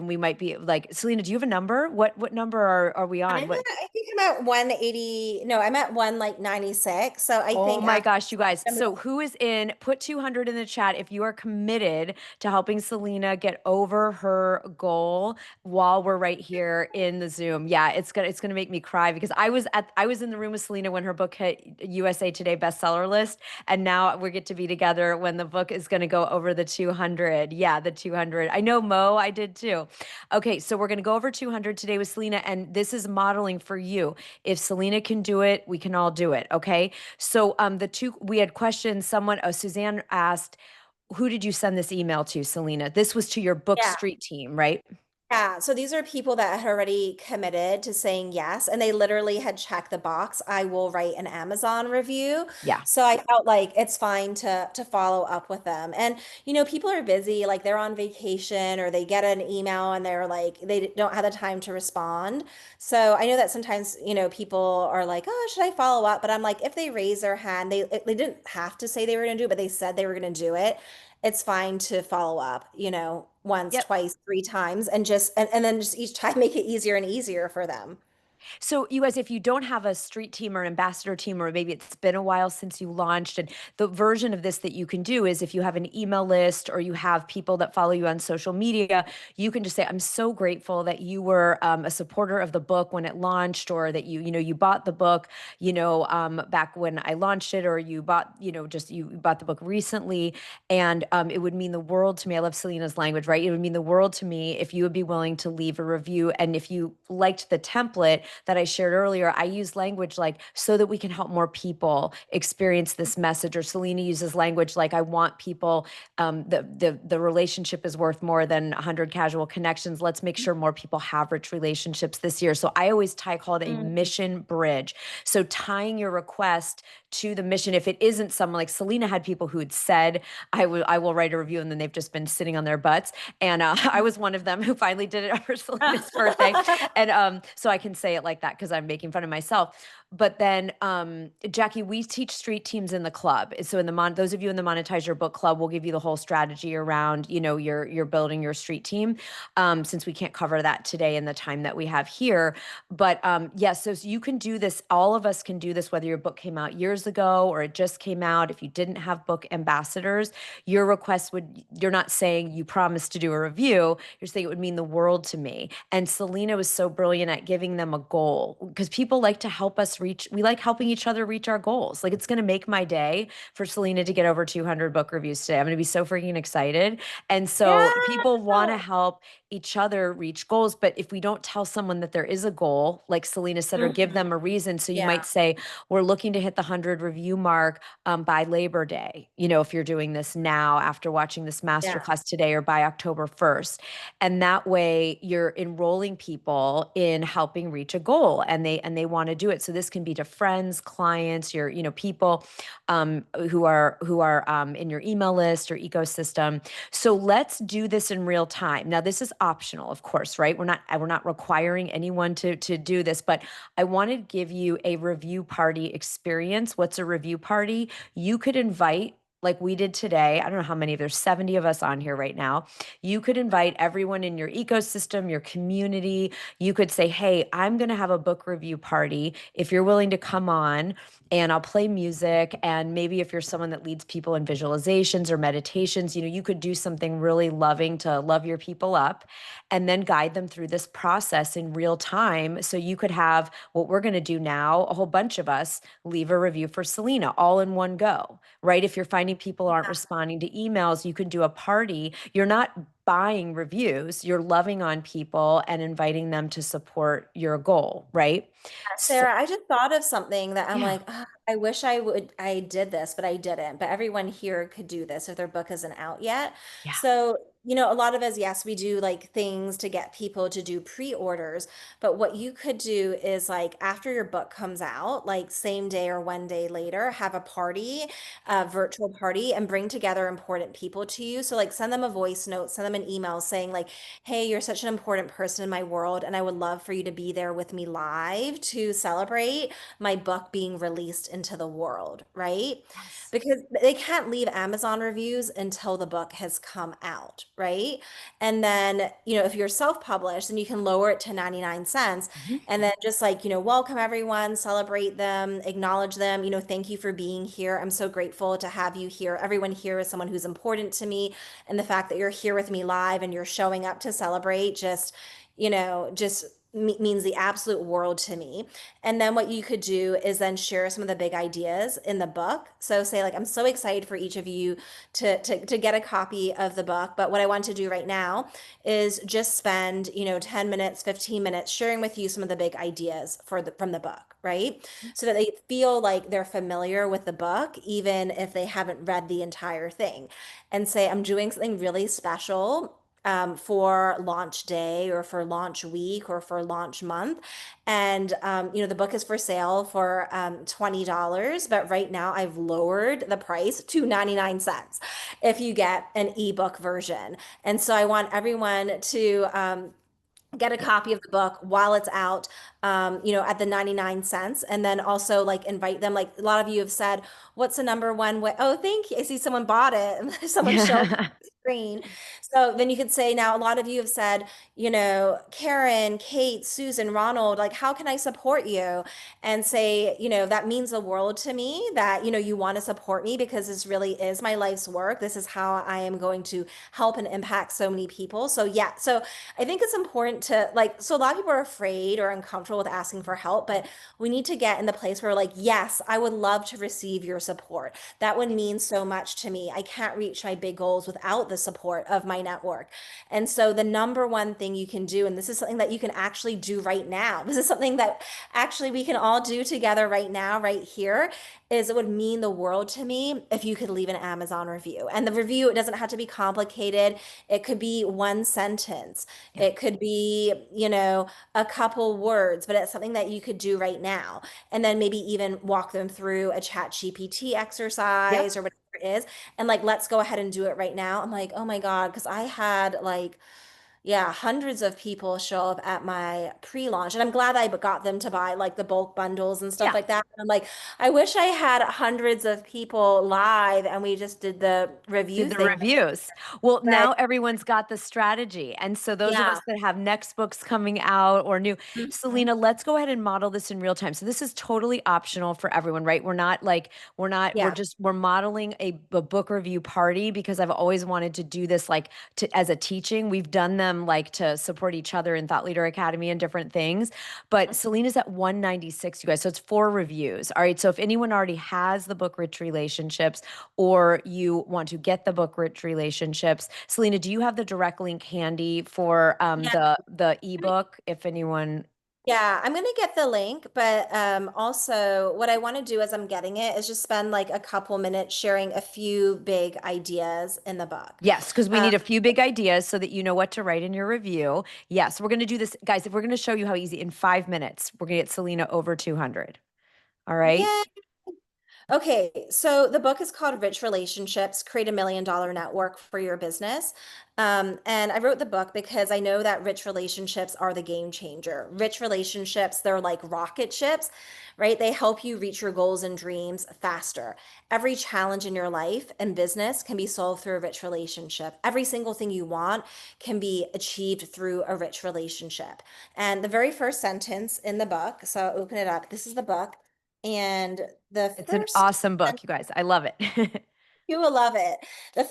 we might be like, Selena, do you have a number? What number are we on? What I think I'm at 180. No, I'm at one like 96. So I Oh think my after gosh, you guys. So who is in? Put 200 in the chat if you are committed to helping Selena get over her goal while we're right here in the Zoom. Yeah, it's gonna make me cry because I was in the room with Selena when her book hit USA Today bestseller list, and now we get to be together when the book is gonna go over the 200. Yeah, the 200. I know Mo, I did too. Okay, so we're gonna go over 200 today with Selena, and this is modeling for you. If Selena can do it, we can all do it. Okay. So the two we had questions. Someone, Suzanne asked, "Who did you send this email to, Selena?" This was to your Book yeah. Street team, right? Yeah, so these are people that had already committed to saying yes, and they literally had checked the box, I will write an Amazon review. Yeah. So I felt like it's fine to follow up with them. And people are busy, like they're on vacation or they get an email and they're like they don't have the time to respond. So I know that sometimes, people are like, "Oh, should I follow up?" But I'm like, if they raise their hand, they didn't have to say they were going to do it, but they said they were going to do it. It's fine to follow up, once, Yep. twice, three times, and and then just each time make it easier and easier for them. So, you guys, if you don't have a street team or ambassador team, or maybe it's been a while since you launched, and the version of this that you can do is if you have an email list or you have people that follow you on social media, you can just say, "I'm so grateful that you were a supporter of the book when it launched, or that you bought the book, back when I launched it, or you bought, just you bought the book recently, and it would mean the world to me." I love Selena's language, right? It would mean the world to me if you would be willing to leave a review, and if you liked the template that I shared earlier, I use language like so that we can help more people experience this message. Or Selena uses language like I want people, the relationship is worth more than 100 casual connections. Let's make sure more people have rich relationships this year. So I always call it a Mm. mission bridge. So tying your request to the mission, if it isn't someone like Selena had people who had said, I will write a review, and then they've just been sitting on their butts. And I was one of them who finally did it for Selena's birthday. And so I can say it like that because I'm making fun of myself. But then, Jackie, we teach street teams in the club. So in those of you in the Monetize Your Book Club, we'll give you the whole strategy around, you're building your street team. Since we can't cover that today in the time that we have here. But yes, so you can do this. All of us can do this, whether your book came out years ago or it just came out. If you didn't have book ambassadors, your request you're not saying you promised to do a review. You're saying it would mean the world to me. And Selena was so brilliant at giving them a goal because people like to help us we like helping each other reach our goals. Like it's going to make my day for Selena to get over 200 book reviews today. I'm going to be so freaking excited. And so Yeah. people want to help each other reach goals. But if we don't tell someone that there is a goal, like Selena said, or give them Mhm. a reason, so you Yeah, might say, we're looking to hit the 100 review mark by Labor Day, if you're doing this now after watching this yeah. masterclass today, or by October 1st. And that way you're enrolling people in helping reach a goal, and they want to do it. So this can be to friends, clients, your, people who are in your email list or ecosystem. So let's do this in real time. Now, this is optional, of course, right? We're not requiring anyone to do this, but I want to give you a review party experience. What's a review party? You could invite, like we did today. I don't know how many, there's 70 of us on here right now. You could invite everyone in your ecosystem, your community. You could say, hey, I'm going to have a book review party. If you're willing to come on, and I'll play music. And maybe if you're someone that leads people in visualizations or meditations, you could do something really loving to love your people up, and then guide them through this process in real time. So you could have what we're going to do now, a whole bunch of us leave a review for Selena all in one go, right? If you're finding people aren't responding to emails, you can do a party. You're not buying reviews, you're loving on people and inviting them to support your goal, right? So, Sarah, I just thought of something that I'm yeah, like, "Ah, I did this, but I didn't. But everyone here could do this if their book isn't out yet." yeah, So, a lot of us, yes, we do like things to get people to do pre-orders. But what you could do is like after your book comes out, like same day or one day later, have a party, a virtual party, and bring together important people to you. So, like, send them a voice note, send them an email saying, like, hey, you're such an important person in my world, and I would love for you to be there with me live to celebrate my book being released into the world, right? yes. Because they can't leave Amazon reviews until the book has come out, right? And then, if you're self-published, then you can lower it to 99 cents Mhm. and then just like, welcome everyone, celebrate them, acknowledge them, thank you for being here. I'm so grateful to have you here. Everyone here is someone who's important to me. And the fact that you're here with me live and you're showing up to celebrate just means the absolute world to me. And then what you could do is then share some of the big ideas in the book. So say like, I'm so excited for each of you to get a copy of the book. But what I want to do right now is just spend, 10 minutes, 15 minutes sharing with you some of the big ideas from the book, right? So that they feel like they're familiar with the book, even if they haven't read the entire thing. And say, I'm doing something really special for launch day or for launch week or for launch month. And, the book is for sale for $20, but right now I've lowered the price to 99 cents if you get an ebook version. And so I want everyone to get a copy of the book while it's out, at the 99 cents. And then also like invite them. Like a lot of you have said, what's the number one way? Oh, thank you. I see someone bought it and someone showed Yeah. the screen. So then you could say, now a lot of you have said, Karen, Kate, Susan, Ronald, like, how can I support you? And say, that means the world to me that, you want to support me because this really is my life's work. This is how I am going to help and impact so many people. So yeah, so I think it's important to like, so a lot of people are afraid or uncomfortable with asking for help, but we need to get in the place where like, yes, I would love to receive your support. That would mean so much to me. I can't reach my big goals without the support of my network. And so the number one thing you can do, and this is something that you can actually do right now. This is something that actually we can all do together right now, right here, is it would mean the world to me if you could leave an Amazon review. And the review, it doesn't have to be complicated. It could be one sentence. Yeah. It could be, a couple words, but it's something that you could do right now. And then maybe even walk them through a chat GPT Yep. exercise or whatever it is. And like, let's go ahead and do it right now. I'm like, oh my God, because I had like, yeah, hundreds of people show up at my pre-launch, and I'm glad I got them to buy like the bulk bundles and stuff Yeah. like that. I'm like, I wish I had hundreds of people live and we just did the Did review the thing. reviews. Well, But now everyone's got the strategy. And so those of yeah, us that have next books coming out or new, mhm, Selena, let's go ahead and model this in real time. So this is totally optional for everyone, right? We're yeah, just, we're modeling a book review party because I've always wanted to do this like as a teaching. We've done them them like to support each other in Thought Leader Academy and different things. But Selena's at 196, you guys. So it's 4 reviews. All right. So if anyone already has the book Rich Relationships, or you want to get the book Rich Relationships, Selena, do you have the direct link handy for Yeah. the ebook if anyone? Yeah, I'm gonna get the link, but also what I want to do as I'm getting it is just spend like a couple minutes sharing a few big ideas in the book. Yes, because we Um, need a few big ideas so that you know what to write in your review. Yes, we're going to do this, guys. If we're going to show you how easy in 5 minutes, we're going to get Selena over 200. All right. yeah. Okay, so the book is called Rich Relationships, Create $1 Million Network for Your Business. And I wrote the book because I know that rich relationships are the game changer. Rich relationships, they're like rocket ships, right? They help you reach your goals and dreams faster. Every challenge in your life and business can be solved through a rich relationship. Every single thing you want can be achieved through a rich relationship. And the very first sentence in the book, so I'll open it up. This is the book. And the It's an first awesome book, you guys. I love it. you will love it. The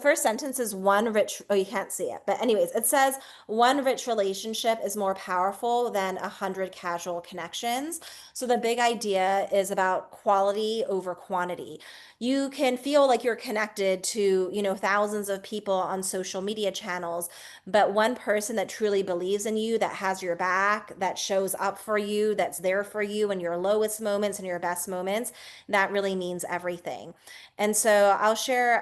first sentence is one rich, oh, you can't see it. But anyways, it says one rich relationship is more powerful than 100 casual connections. So the big idea is about quality over quantity. You can feel like you're connected to, thousands of people on social media channels, but one person that truly believes in you, that has your back, that shows up for you, that's there for you in your lowest moments and your best moments, that really means everything. And so I'll share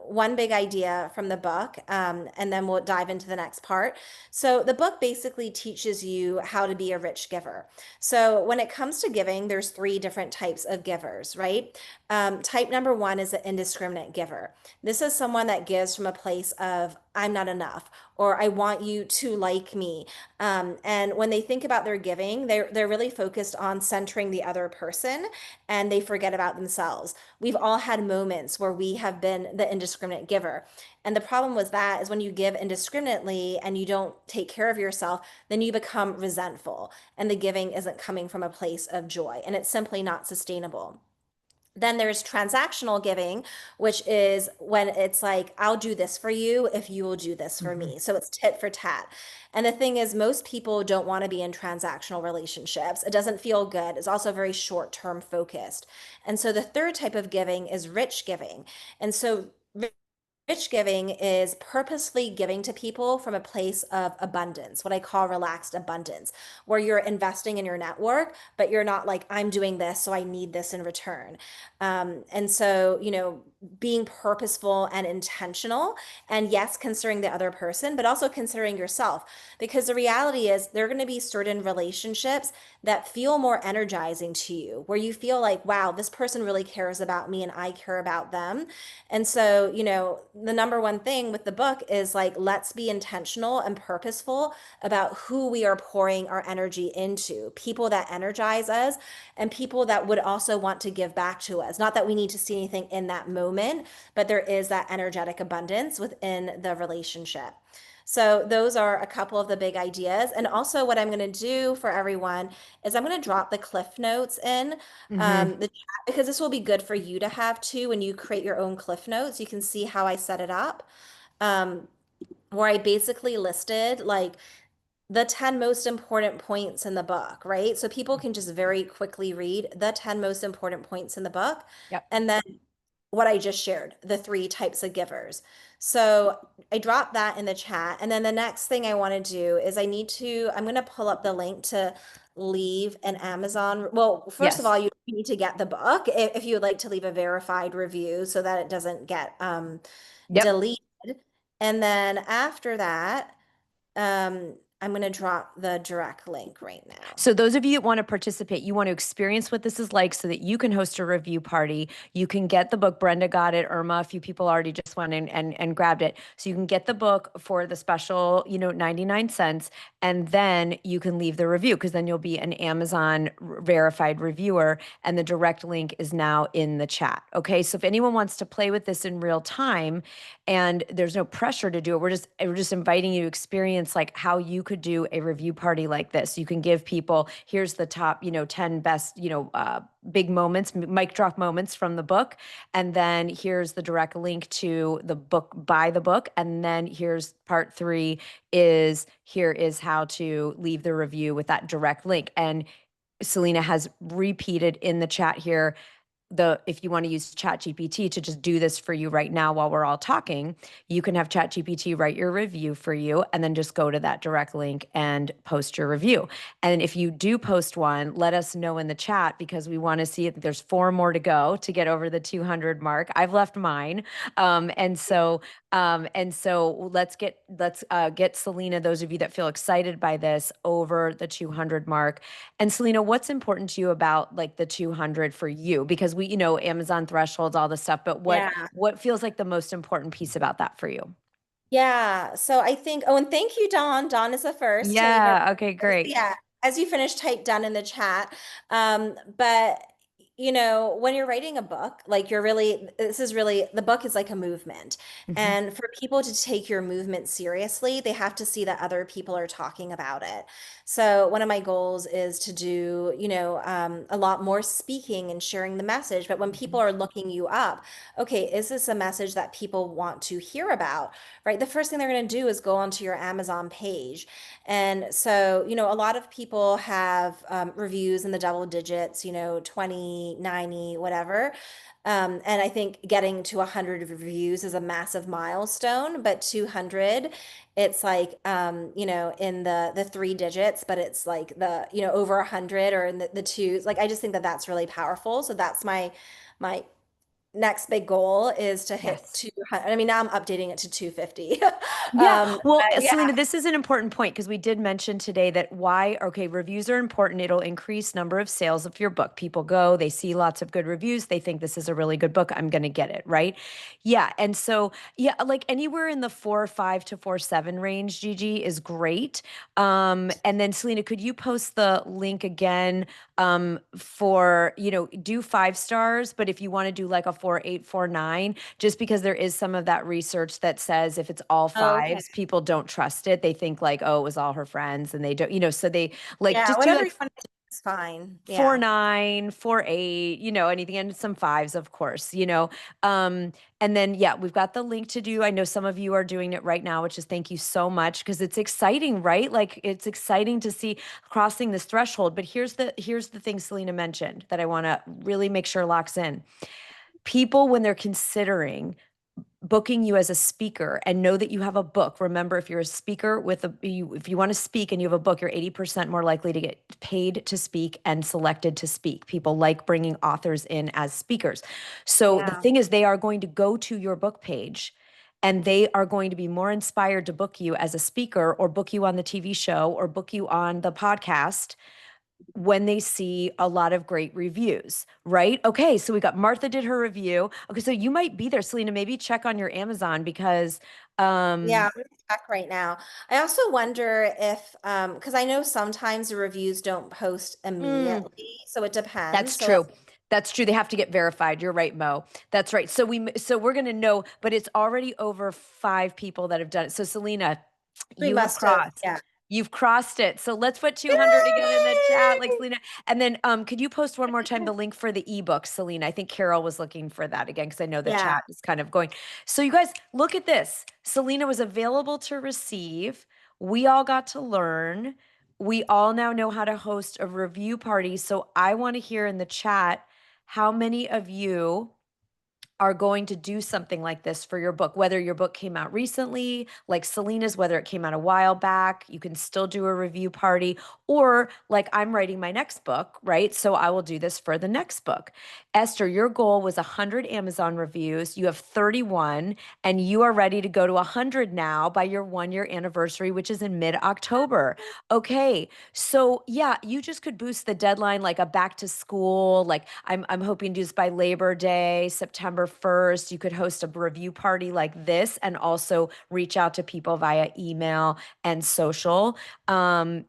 one big idea from the book, and then we'll dive into the next part. So the book basically teaches you how to be a rich giver. So when it comes to giving, there's 3 different types of givers, right? Type number one is an indiscriminate giver. This is someone that gives from a place of I'm not enough, or I want you to like me. And when they think about their giving, they're really focused on centering the other person, and they forget about themselves. We've all had moments where we have been the indiscriminate giver. And the problem with that is when you give indiscriminately and you don't take care of yourself, then you become resentful, and the giving isn't coming from a place of joy, and it's simply not sustainable. Then there's transactional giving, which is when it's like, I'll do this for you if you will do this for Mhm. me. So it's tit for tat. And the thing is, most people don't want to be in transactional relationships. It doesn't feel good. It's also very short term focused. And so the third type of giving is rich giving. And so rich giving is purposefully giving to people from a place of abundance, what I call relaxed abundance, where you're investing in your network, but you're not like, I'm doing this, so I need this in return. And so, being purposeful and intentional, and yes, considering the other person, but also considering yourself. Because the reality is, there are going to be certain relationships that feel more energizing to you, where you feel like, wow, this person really cares about me and I care about them. And so, the number one thing with the book is like, let's be intentional and purposeful about who we are pouring our energy into, people that energize us and people that would also want to give back to us. Not that we need to see anything in that moment, but there is that energetic abundance within the relationship. So those are a couple of the big ideas. And also what I'm going to do for everyone is I'm going to drop the cliff notes in Mhm. the chat, because this will be good for you to have too when you create your own cliff notes. You can see how I set it up, um, where I basically listed like the 10 most important points in the book, right? So people can just very quickly read the 10 most important points in the book. Yep. And then what I just shared, the 3 types of givers. So I dropped that in the chat. And then the next thing I want to do is I'm going to pull up the link to leave an Amazon. Well, first of Yes. all, you need to get the book if you would like to leave a verified review so that it doesn't get Yep. deleted. And then after that, I'm going to drop the direct link right now. So those of you that want to participate, you want to experience what this is like so that you can host a review party. You can get the book. Brenda got it. Irma, a few people already just went in and grabbed it. So you can get the book for the special, 99 cents. And then you can leave the review because then you'll be an Amazon verified reviewer. And the direct link is now in the chat. Okay. So if anyone wants to play with this in real time and there's no pressure to do it, we're just inviting you to experience like how you could do a review party like this. You can give people, here's the top, 10 best, big moments, mic drop moments from the book. And then here's the direct link to the book, buy the book. And then here's part three is here is how to leave the review with that direct link. And Selena has repeated in the chat here if you want to use ChatGPT to just do this for you right now while we're all talking, you can have ChatGPT write your review for you and then just go to that direct link and post your review. And if you do post one, let us know in the chat because we want to see it. There's 4 more to go to get over the 200 mark. I've left mine. And so let's get Selena, those of you that feel excited by this, over the 200 mark. And Selena, what's important to you about like the 200 for you? Because Amazon thresholds, all this stuff, but what Yeah. what feels like the most important piece about that for you? Yeah. So I think, oh, and thank you, Dawn. Dawn is the first to leave her. Yeah, okay, great. Yeah. As you finish, type done in the chat. But when you're writing a book, like the book is like a movement. Mhm. And for people to take your movement seriously, they have to see that other people are talking about it. So one of my goals is to do, a lot more speaking and sharing the message. But when people Mhm. are looking you up, okay, is this a message that people want to hear about? Right? The first thing they're going to do is go onto your Amazon page. And so, a lot of people have reviews in the double digits, 20, 90, whatever. And I think getting to 100 reviews is a massive milestone, but 200, it's like, in the 3 digits, but it's like over 100 or in the twos. Like, I just think that that's really powerful. So that's my next big goal is to hit Yes. 200. I mean, now I'm updating it to 250. Yeah. Well, But yeah, Selena, this is an important point because we did mention today that okay, reviews are important. It'll increase number of sales of your book. People go, they see lots of good reviews. They think this is a really good book. I'm going to get it. Right. Yeah. And so, yeah, like anywhere in the 4.5 to 4.7 range, Gigi is great. And then Selena, could you post the link again for, do 5 stars, but if you want to do like a 4.8, 4.9, just because there is some of that research that says if it's all okay. fives, people don't trust it. They think like, oh, it was all her friends and they don't, so they like Yeah, just do whatever like you want to do is fine. four Yeah. nine, 4.8, anything, and some fives, of course. Um, and then yeah, we've got the link to do. I know some of you are doing it right now, which is thank you so much because it's exciting, right? Like it's exciting to see crossing this threshold. But here's the thing Selena mentioned that I want to really make sure locks in. People, when they're considering booking you as a speaker and know that you have a book. Remember, if you're a speaker if you want to speak and you have a book, you're 80% more likely to get paid to speak and selected to speak. People like bringing authors in as speakers. So the Yeah. thing is, they are going to go to your book page and they are going to be more inspired to book you as a speaker or book you on the TV show or book you on the podcast when they see a lot of great reviews, right? Okay, so we got Martha did her review. Okay, so you might be there, Selena. Maybe check on your Amazon because Yeah, I'm gonna check right now. I also wonder if because I know sometimes the reviews don't post mm, immediately, so it depends. that's So true. That's true. They have to get verified. You're right, Mo. That's right. So we're gonna know, but it's already over 5 people that have done it. So Selena, we you have must have, crossed. yeah. You've crossed it. So let's put 200 again in the chat, like Yay! Selena. And then could you post one more time the link for the ebook, Selena? I think Carol was looking for that again because I know the Yeah. chat is kind of going. So you guys, look at this. Selena was available to receive. We all got to learn. We all now know how to host a review party. So I want to hear in the chat how many of you are going to do something like this for your book, whether your book came out recently, like Selena's, whether it came out a while back, you can still do a review party, or like I'm writing my next book, right? So I will do this for the next book. Esther, your goal was 100 Amazon reviews. You have 31, and you are ready to go to 100 now by your 1 year anniversary, which is in mid October. Okay. So yeah, you just could boost the deadline like a back to school. Like I'm hoping to do this by Labor Day, September 1st. You could host a review party like this and also reach out to people via email and social.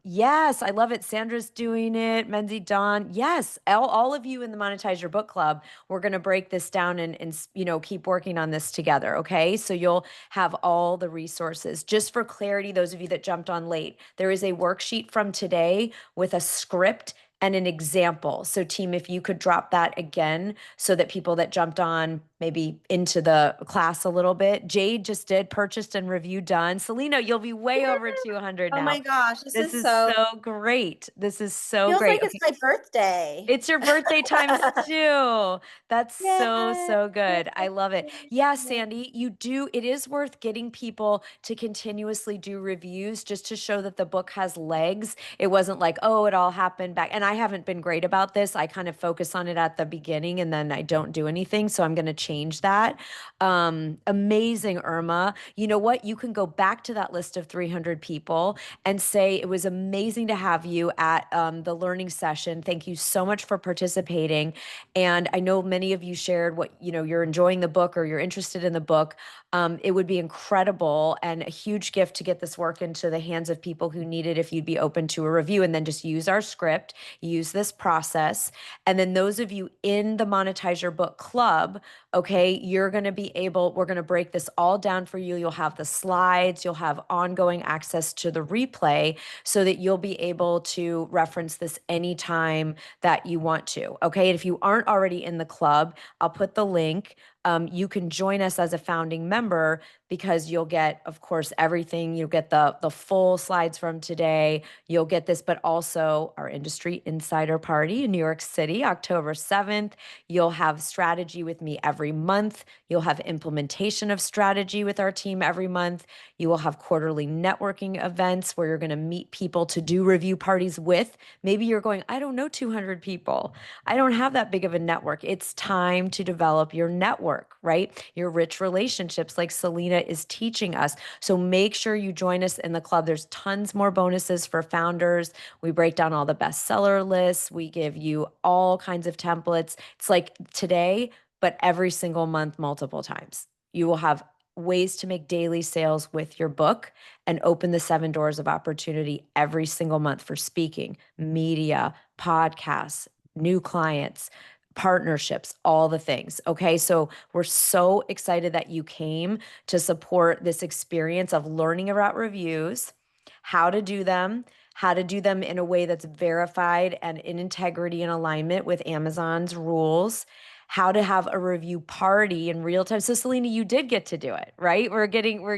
Yes, I love it. Sandra's doing it. Menzie, Dawn. Yes, all of you in the Monetize Your Book Club, we're going to break this down and keep working on this together. Okay. So you'll have all the resources. Just for clarity, those of you that jumped on late, there is a worksheet from today with a script and an example. So, team, if you could drop that again so that people that jumped on maybe into the class a little bit. Jade just did purchased and review done. Selena, you'll be way over 200 Oh now. my gosh, this This is is so so great. This is so feels great. like it's Okay. my birthday. It's your birthday times two. That's so, Yay. so good. I love it. Yeah, Sandy, it is worth getting people to continuously do reviews just to show that the book has legs. It wasn't like, oh, it all happened back. And I haven't been great about this. I kind of focus on it at the beginning and then I don't do anything. So I'm going to change that. Amazing, Irma. You know what? You can go back to that list of 300 people and say it was amazing to have you at the learning session. Thank you so much for participating. And I know many of you shared what, you're enjoying the book or you're interested in the book. It would be incredible and a huge gift to get this work into the hands of people who need it if you'd be open to a review and then just use our script, use this process. And then those of you in the Monetize Your Book Club, okay, we're going to break this all down for you. You'll have the slides, you'll have ongoing access to the replay so that you'll be able to reference this anytime that you want to. Okay. And if you aren't already in the club, I'll put the link. You can join us as a founding member because you'll get, of course, everything. You'll get the full slides from today. You'll get this, but also our industry insider party in New York City, October 7th. You'll have strategy with me every month. You'll have implementation of strategy with our team every month. You will have quarterly networking events where you're going to meet people to do review parties with. Maybe you're going, I don't know 200 people. I don't have that big of a network. It's time to develop your network, right? Your rich relationships, like Selena is teaching us. So make sure you join us in the club. There's tons more bonuses for founders. We break down all the bestseller lists. We give you all kinds of templates. It's like today, but every single month, multiple times. You will have ways to make daily sales with your book and open the 7 doors of opportunity every single month for speaking, media, podcasts, new clients, partnerships, all the things. Okay. So we're so excited that you came to support this experience of learning about reviews, how to do them, how to do them in a way that's verified and in integrity and alignment with Amazon's rules, how to have a review party in real time. So Selena, you did get to do it, right? You're getting a I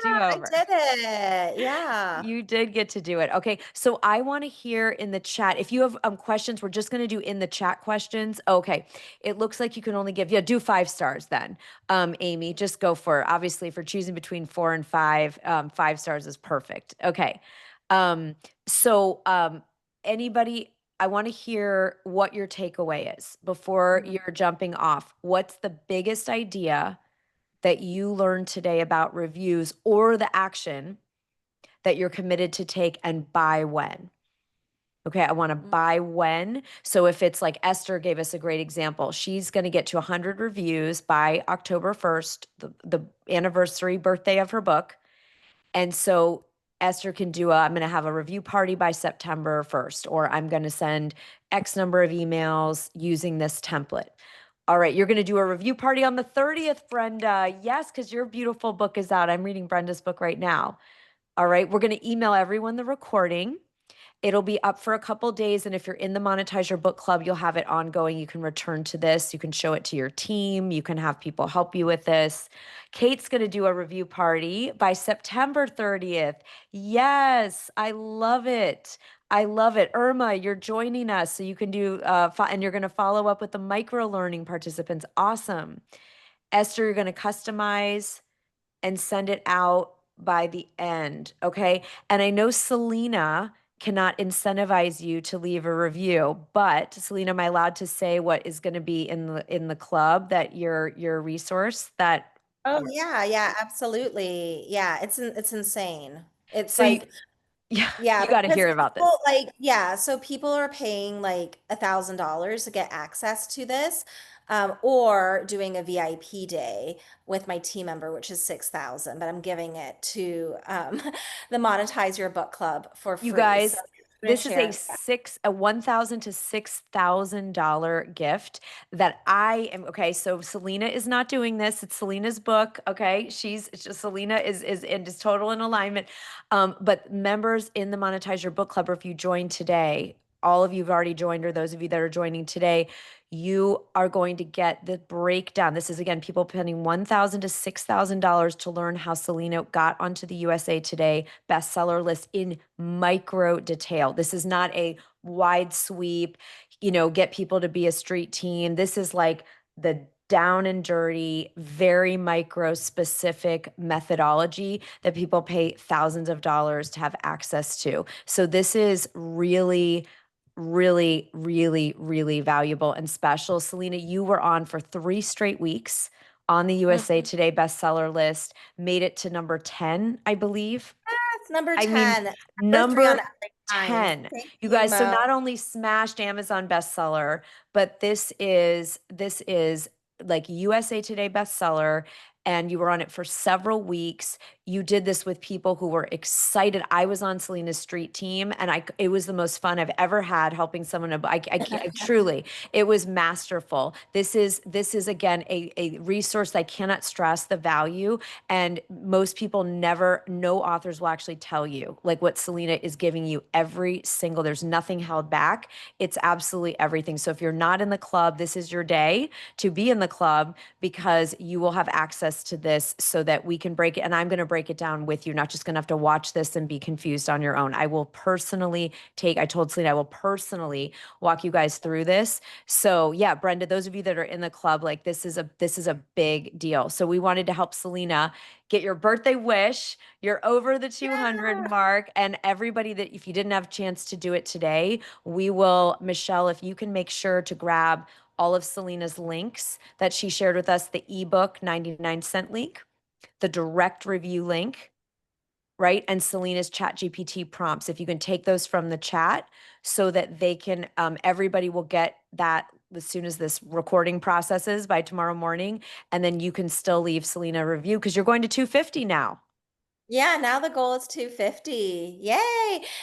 do-over. did it. Yeah. You did get to do it. Okay. So I want to hear in the chat. If you have questions, we're just going to do in the chat questions. Okay. It looks like you can only give, yeah, do 5 stars then. Amy, just go for it. Obviously, for choosing between 4 and 5, 5 stars is perfect. Okay. Um, so anybody, I want to hear what your takeaway is before Mhm. you're jumping off. What's the biggest idea that you learned today about reviews or the action that you're committed to take and by when? Okay, I want to buy when. So if it's like Esther gave us a great example, she's going to get to 100 reviews by October 1st, the anniversary birthday of her book. And so Esther can I'm going to have a review party by September 1st, or I'm going to send X number of emails using this template. All right, you're going to do a review party on the 30th, Brenda. Yes, because your beautiful book is out. I'm reading Brenda's book right now. All right, we're going to email everyone the recording. It'll be up for a couple days. And if you're in the Monetize Your Book Club, you'll have it ongoing. You can return to this. You can show it to your team. You can have people help you with this. Kate's going to do a review party by September 30th. Yes, I love it. I love it. Irma, you're joining us. So you can do, and you're going to follow up with the micro learning participants. Awesome. Esther, you're going to customize and send it out by the end. Okay. And I know Selena cannot incentivize you to leave a review, but Selena, am I allowed to say what is going to be in the club, that your resource that Oh yeah, yeah, absolutely. Yeah, it's insane. It's so you like yeah, yeah, you got to because hear about this. people like yeah, so people are paying like $1,000 to get access to this. or doing a VIP day with my team member, which is 6,000, but I'm giving it to the Monetize Your Book Club for You free. So guys, I'm going to this is share. a $1,000 to $6,000 gift that I am okay. So Selena is not doing this. It's Selena's book. Okay. It's just Selena is total in alignment. But members in the Monetize Your Book Club, or if you join today, all of you have already joined, or those of you that are joining today, you are going to get the breakdown. This is again people spending $1,000 to $6,000 to learn how Selena got onto the USA Today bestseller list in micro detail. This is not a wide sweep, get people to be a street team. This is like the down and dirty, very micro specific methodology that people pay thousands of dollars to have access to. So this is really really, really, really valuable and special. Selena, you were on for 3 straight weeks on the USA Mhm. Today bestseller list, made it to number 10, I believe. That's number I mean, 10. Number three on number LA Times. 10. Thank You you, guys, so Mo. not only smashed Amazon bestseller, but this is like USA Today bestseller, and you were on it for several weeks. You did this with people who were excited. I was on Selena's street team, and it was the most fun I've ever had helping someone. I truly, it was masterful. This is again a resource I cannot stress the value, and most people never, no authors will actually tell you like what Selena is giving you every single, there's nothing held back. It's absolutely everything. So if you're not in the club, this is your day to be in the club, because you will have access to this so that we can break it. And I'm going to break it down with you, not just going to have to watch this and be confused on your own. I told Selena, I will personally walk you guys through this. So yeah, Brenda, those of you that are in the club, like this is a big deal. So we wanted to help Selena get your birthday wish. You're over the 200 Yeah. mark. And everybody that, if you didn't have a chance to do it today, Michelle, if you can make sure to grab all of Selena's links that she shared with us, the ebook 99-cent link, the direct review link, right? And Selena's chat GPT prompts. If you can take those from the chat so that they can, everybody will get that as soon as this recording processes by tomorrow morning. And then you can still leave Selena a review because you're going to 250 now. Yeah, now the goal is 250. Yay.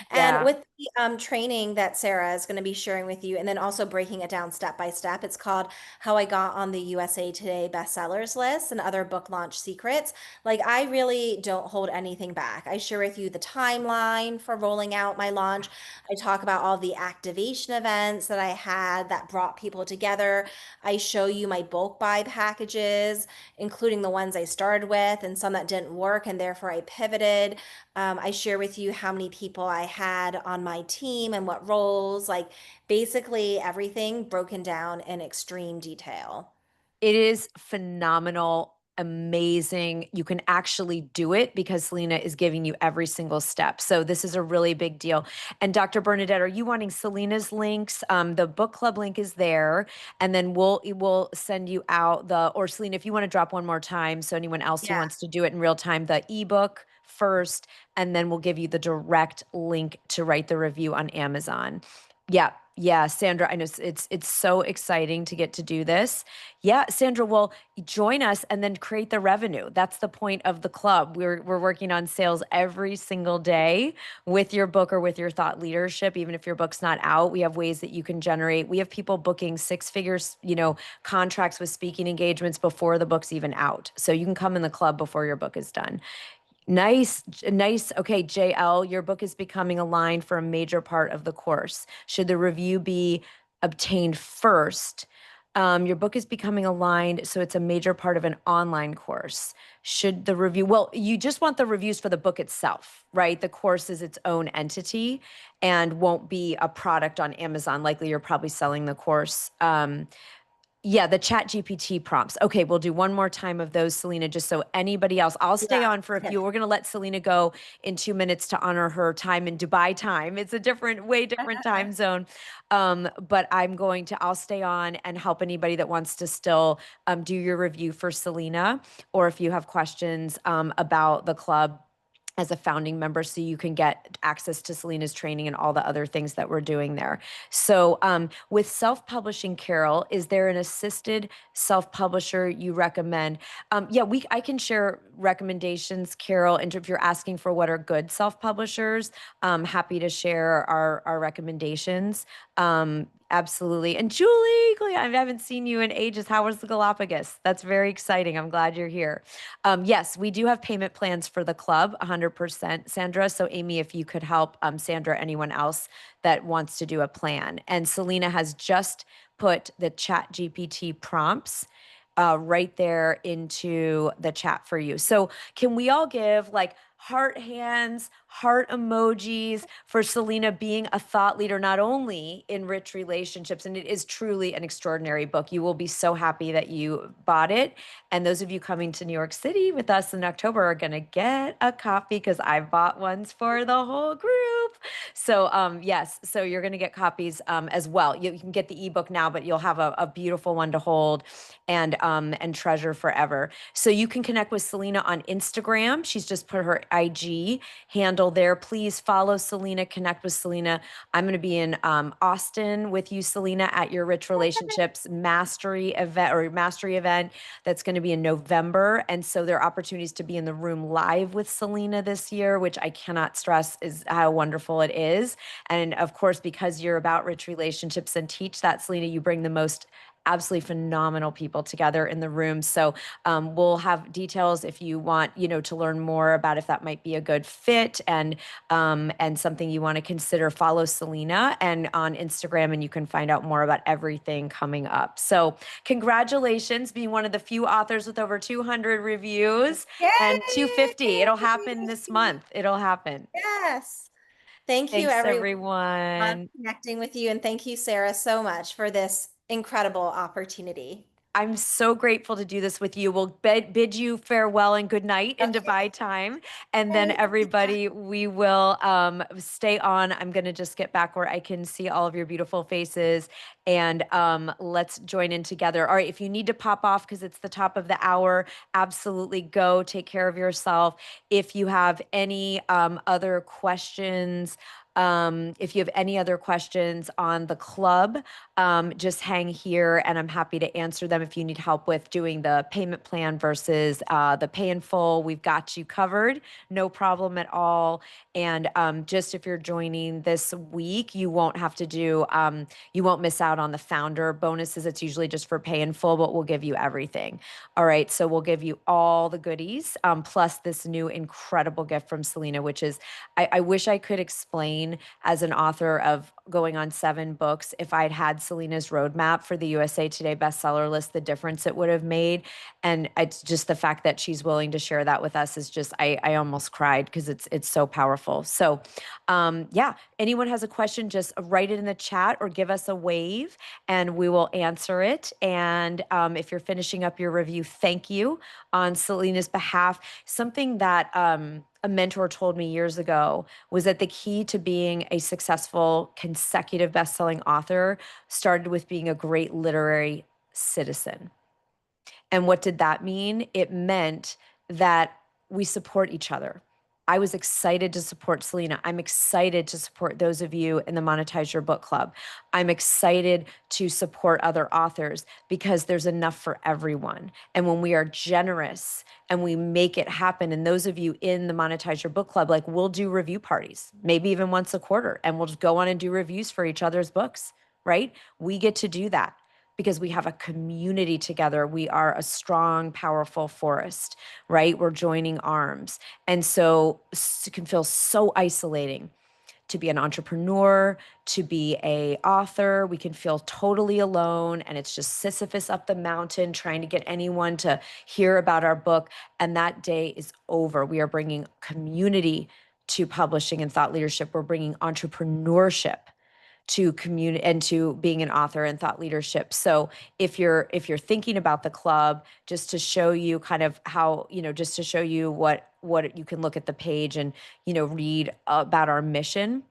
And Yeah. with the training that Sarah is going to be sharing with you, and then also breaking it down step by step, it's called How I Got on the USA Today bestsellers list and other book launch secrets. Like, I really don't hold anything back. I share with you the timeline for rolling out my launch. I talk about all the activation events that I had that brought people together. I show you my bulk buy packages, including the ones I started with and some that didn't work, and therefore I pivoted. I share with you how many people I had on my team and what roles, like basically everything broken down in extreme detail. It is phenomenal, amazing. You can actually do it because Selena is giving you every single step. So this is a really big deal. And Dr. Bernadette, are you wanting Selena's links? The book club link is there, and then we'll send you out or Selena, if you want to drop one more time, so anyone else who Yeah. wants to do it in real time, the ebook first, and then we'll give you the direct link to write the review on Amazon. Yeah, yeah, Sandra, I know it's so exciting to get to do this. Yeah, Sandra, well, join us and then create the revenue. That's the point of the club. We're working on sales every single day with your book or with your thought leadership. Even if your book's not out, we have ways that you can generate. We have people booking six figures, contracts with speaking engagements before the book's even out. So you can come in the club before your book is done. Nice, nice. Okay, JL, your book is becoming aligned for a major part of the course. Should the review be obtained first? Your book is becoming aligned, so it's a major part of an online course. Should the review, well, you just want the reviews for the book itself, right? The course is its own entity and won't be a product on Amazon. Likely, you're probably selling the course. Yeah, the chat GPT prompts. Okay, we'll do one more time of those, Selena, just so anybody else. I'll stay Yeah. on for a few. We're going to let Selena go in 2 minutes to honor her time in Dubai time. It's a different, way different time zone. But I'll stay on and help anybody that wants to still do your review for Selena, or if you have questions about the club, as a founding member so you can get access to Selena's training and all the other things that we're doing there. So, with self-publishing, Carol, is there an assisted self-publisher you recommend? Yeah, I can share recommendations, Carol, and if you're asking for what are good self-publishers, happy to share our recommendations. Absolutely. And Julie, I haven't seen you in ages. How was the Galapagos? That's very exciting. I'm glad you're here. Yes, we do have payment plans for the club, 100%, Sandra. So, Amy, if you could help Sandra, anyone else that wants to do a plan. And Selena has just put the Chat GPT prompts right there into the chat for you. So, can we all give like heart hands, heart emojis for Selena being a thought leader, not only in rich relationships, and it is truly an extraordinary book. You will be so happy that you bought it. And those of you coming to New York City with us in October are going to get a copy because I bought ones for the whole group. So, yes, so you're going to get copies as well. You can get the ebook now, but you'll have a beautiful one to hold and treasure forever. So you can connect with Selena on Instagram. She's just put her IG handle there. Please follow Selena, connect with Selena. I'm going to be in Austin with you, Selena, at your Rich Relationships Mastery event that's going to be in November. And so there are opportunities to be in the room live with Selena this year, which I cannot stress is how wonderful it is. And of course, because you're about rich relationships and teach that, Selena, you bring the most absolutely phenomenal people together in the room. So we'll have details if you want, to learn more about if that might be a good fit and something you want to consider. Follow Selena and on Instagram, and you can find out more about everything coming up. So congratulations, being one of the few authors with over 200 reviews and Yay! 250. It'll happen this month. It'll happen. Yes. Thank you, Thanks, everyone. Love everyone. connecting with you. And thank you, Sarah, so much for this incredible opportunity. I'm so grateful to do this with you. We'll bid you farewell and good night in Okay. Dubai time. And then Great. everybody, we will stay on. I'm going to just get back where I can see all of your beautiful faces and let's join in together. All right. If you need to pop off because it's the top of the hour, absolutely go take care of yourself. If you have any other questions, if you have any other questions on the club, just hang here and I'm happy to answer them. If you need help with doing the payment plan versus the pay in full, we've got you covered. No problem at all. And just if you're joining this week, you won't have to do, you won't miss out on the founder bonuses. It's usually just for pay in full, but we'll give you everything. All right. So we'll give you all the goodies, plus this new incredible gift from Selena, which is, I wish I could explain as an author of going on 7 books, if I'd had Selena's roadmap for the USA Today bestseller list, the difference it would have made. And it's just the fact that she's willing to share that with us is just, I almost cried because it's so powerful. So yeah, anyone has a question, just write it in the chat or give us a wave and we will answer it. And if you're finishing up your review, thank you on Selena's behalf. Something that a mentor told me years ago was that the key to being a successful consecutive best-selling author started with being a great literary citizen. And what did that mean? It meant that we support each other. I was excited to support Selena. I'm excited to support those of you in the Monetize Your Book Club. I'm excited to support other authors because there's enough for everyone. And when we are generous and we make it happen, and those of you in the Monetize Your Book Club, like we'll do review parties, maybe even once a quarter, and we'll just go on and do reviews for each other's books, right? We get to do that because we have a community together. We are a strong, powerful forest, right? We're joining arms. And so it can feel so isolating to be an entrepreneur, to be a author. We can feel totally alone and it's just Sisyphus up the mountain trying to get anyone to hear about our book. And that day is over. We are bringing community to publishing and thought leadership. We're bringing entrepreneurship to community and to being an author and thought leadership. So if you're thinking about the club, just to show you kind of how, just to show you what you can look at the page and, read about our mission.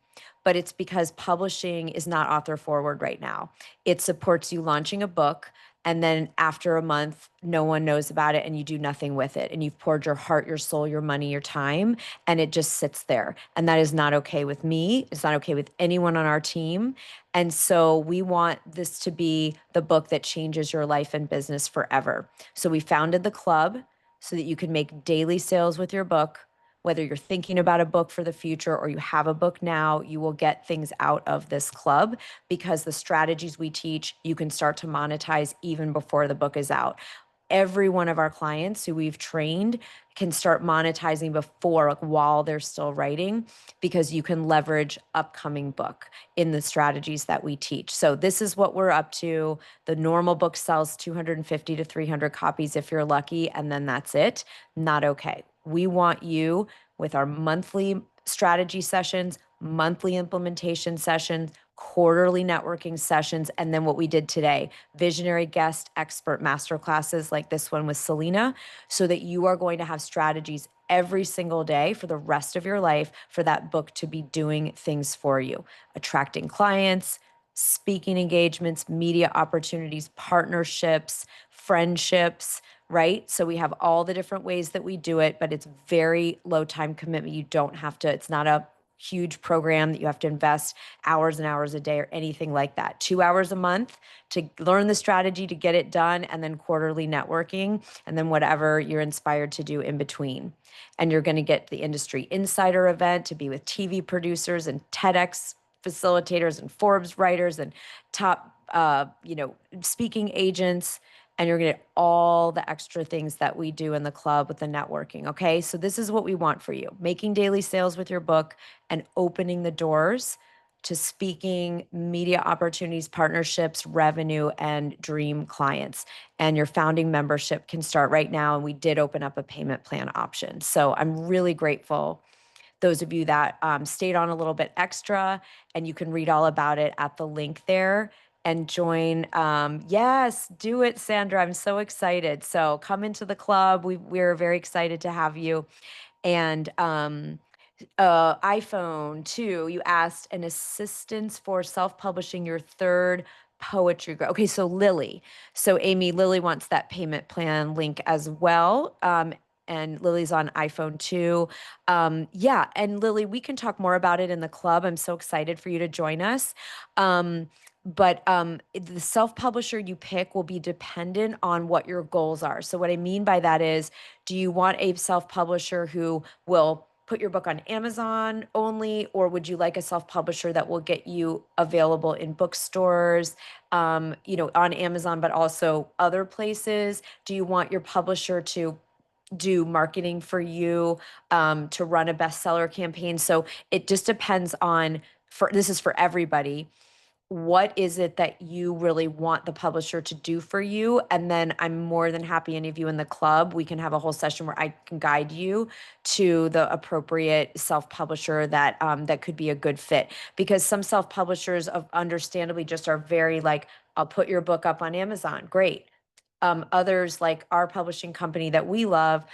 But it's because publishing is not author forward right now. It supports you launching a book And then after a month, no one knows about it and you do nothing with it. And you've poured your heart, your soul, your money, your time, and it just sits there. And that is not okay with me. It's not okay with anyone on our team. And so we want this to be the book that changes your life and business forever. So we founded the club so that you can make daily sales with your book. Whether you're thinking about a book for the future or you have a book now, you will get things out of this club because the strategies we teach, you can start to monetize even before the book is out. Every one of our clients who we've trained can start monetizing before, like while they're still writing, because you can leverage upcoming book in the strategies that we teach. So this is what we're up to. The normal book sells 250 to 300 copies if you're lucky, and then that's it. Not okay. We want you with our monthly strategy sessions, monthly implementation sessions, quarterly networking sessions, and then what we did today, visionary guest expert masterclasses like this one with Selena, so that you are going to have strategies every single day for the rest of your life for that book to be doing things for you, attracting clients, speaking engagements, media opportunities, partnerships, friendships, right? So we have all the different ways that we do it, but it's very low time commitment. You don't have to, it's not a huge program that you have to invest hours and hours a day or anything like that. 2 hours a month to learn the strategy to get it done, and then quarterly networking, and then whatever you're inspired to do in between. And you're going to get the industry insider event to be with TV producers and TEDx facilitators and Forbes writers and top, speaking agents, and you're going to get all the extra things that we do in the club with the networking. Okay. So, this is what we want for you: making daily sales with your book and opening the doors to speaking, media opportunities, partnerships, revenue, and dream clients. And your founding membership can start right now. And we did open up a payment plan option. So, I'm really grateful those of you that stayed on a little bit extra, and you can read all about it at the link there and join. Yes, do it, Sandra. I'm so excited. So come into the club. We're very excited to have you. And iPhone too. You asked an assistance for self-publishing your third poetry. Okay, so Lily. So Amy, Lily wants that payment plan link as well. And Lily's on iPhone too. Yeah, and Lily, we can talk more about it in the club. I'm so excited for you to join us. But the self-publisher you pick will be dependent on what your goals are. So what I mean by that is, do you want a self-publisher who will put your book on Amazon only, or would you like a self-publisher that will get you available in bookstores, on Amazon, but also other places? Do you want your publisher to do marketing for you, to run a bestseller campaign? So it just depends on, for this is for everybody, what is it that you really want the publisher to do for you? And then I'm more than happy, any of you in the club, we can have a whole session where I can guide you to the appropriate self-publisher that could be a good fit. Because some self-publishers of understandably just are very like, I'll put your book up on Amazon. Great. Others, like our publishing company that we love,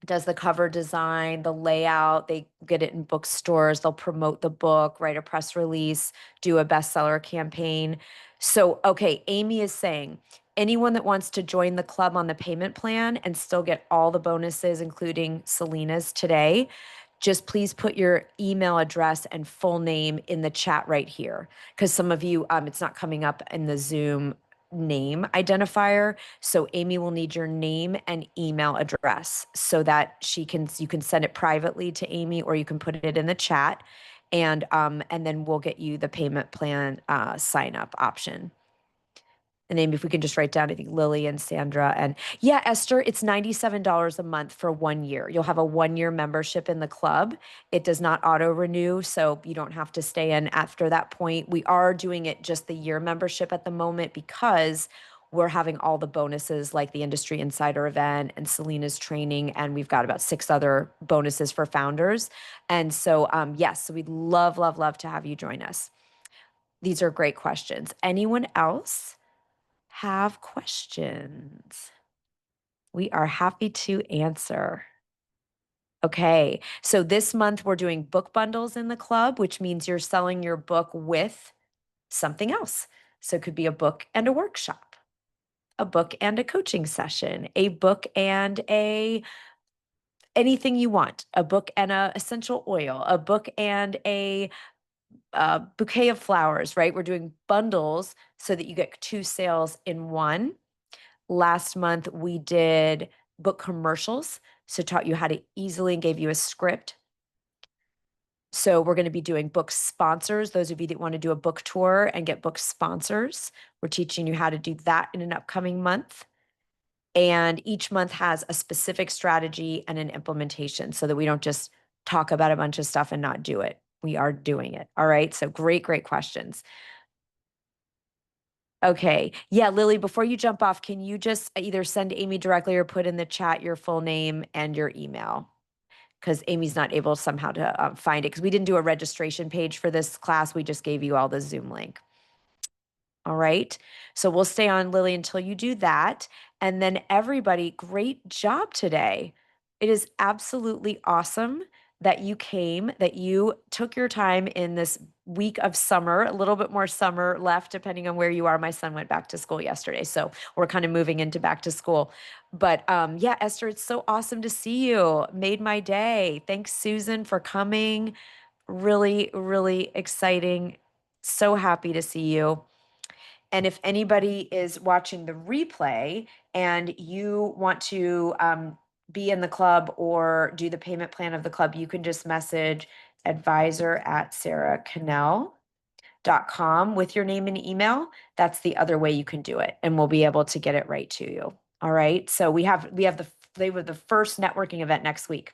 does the cover design, the layout. They get it in bookstores. They'll promote the book, write a press release, do a bestseller campaign. So, okay, Amy is saying anyone that wants to join the club on the payment plan and still get all the bonuses, including Selena's today, just please put your email address and full name in the chat right here. Because some of you, it's not coming up in the Zoom name identifier. So Amy will need your name and email address so that you can send it privately to Amy, or you can put it in the chat, and then we'll get you the payment plan sign up option. And Amy, if we can just write down, I think Lily and Sandra, and yeah, Esther, it's $97 a month for 1 year. You'll have a 1 year membership in the club. It does not auto renew, so you don't have to stay in after that point. We are doing it just the year membership at the moment because we're having all the bonuses like the industry insider event and Selena's training, and we've got about 6 other bonuses for founders. And so, yes, so we'd love, love, love to have you join us. These are great questions. Anyone else have questions? We are happy to answer. Okay, so this month we're doing book bundles in the club, which means you're selling your book with something else. So it could be a book and a workshop. a book and a coaching session, a book and a anything you want, a book and a essential oil, a book and a bouquet of flowers, right? We're doing bundles so that you get two sales in one. Last month, we did book commercials, so taught you how to easily and gave you a script. So we're going to be doing book sponsors. Those of you that want to do a book tour and get book sponsors, we're teaching you how to do that in an upcoming month. And each month has a specific strategy and an implementation so that we don't just talk about a bunch of stuff and not do it. We are doing it. All right. So great, great questions. Okay. Yeah, Lily, before you jump off, can you just either send Amy directly or put in the chat your full name and your email? Because Amy's not able somehow to find it because we didn't do a registration page for this class. We just gave you all the Zoom link. All right. So we'll stay on Lily until you do that. And then everybody, great job today. It is absolutely awesome that you came, that you took your time in this week of summer, a little bit more summer left, depending on where you are. My son went back to school yesterday. So we're kind of moving into back to school. But yeah, Esther, it's so awesome to see you. Made my day. Thanks, Susan, for coming. Really, really exciting. So happy to see you. And if anybody is watching the replay and you want to be in the club or do the payment plan of the club, you can just message advisor@sarahcannell.com with your name and email. That's the other way you can do it, and we'll be able to get it right to you. All right. So we have they were the first networking event next week.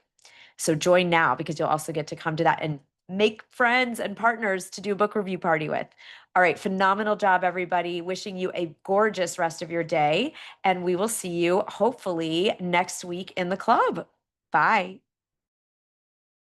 So join now because you'll also get to come to that and make friends and partners to do a book review party with. All right, phenomenal job, everybody. Wishing you a gorgeous rest of your day. And we will see you hopefully next week in the club. Bye.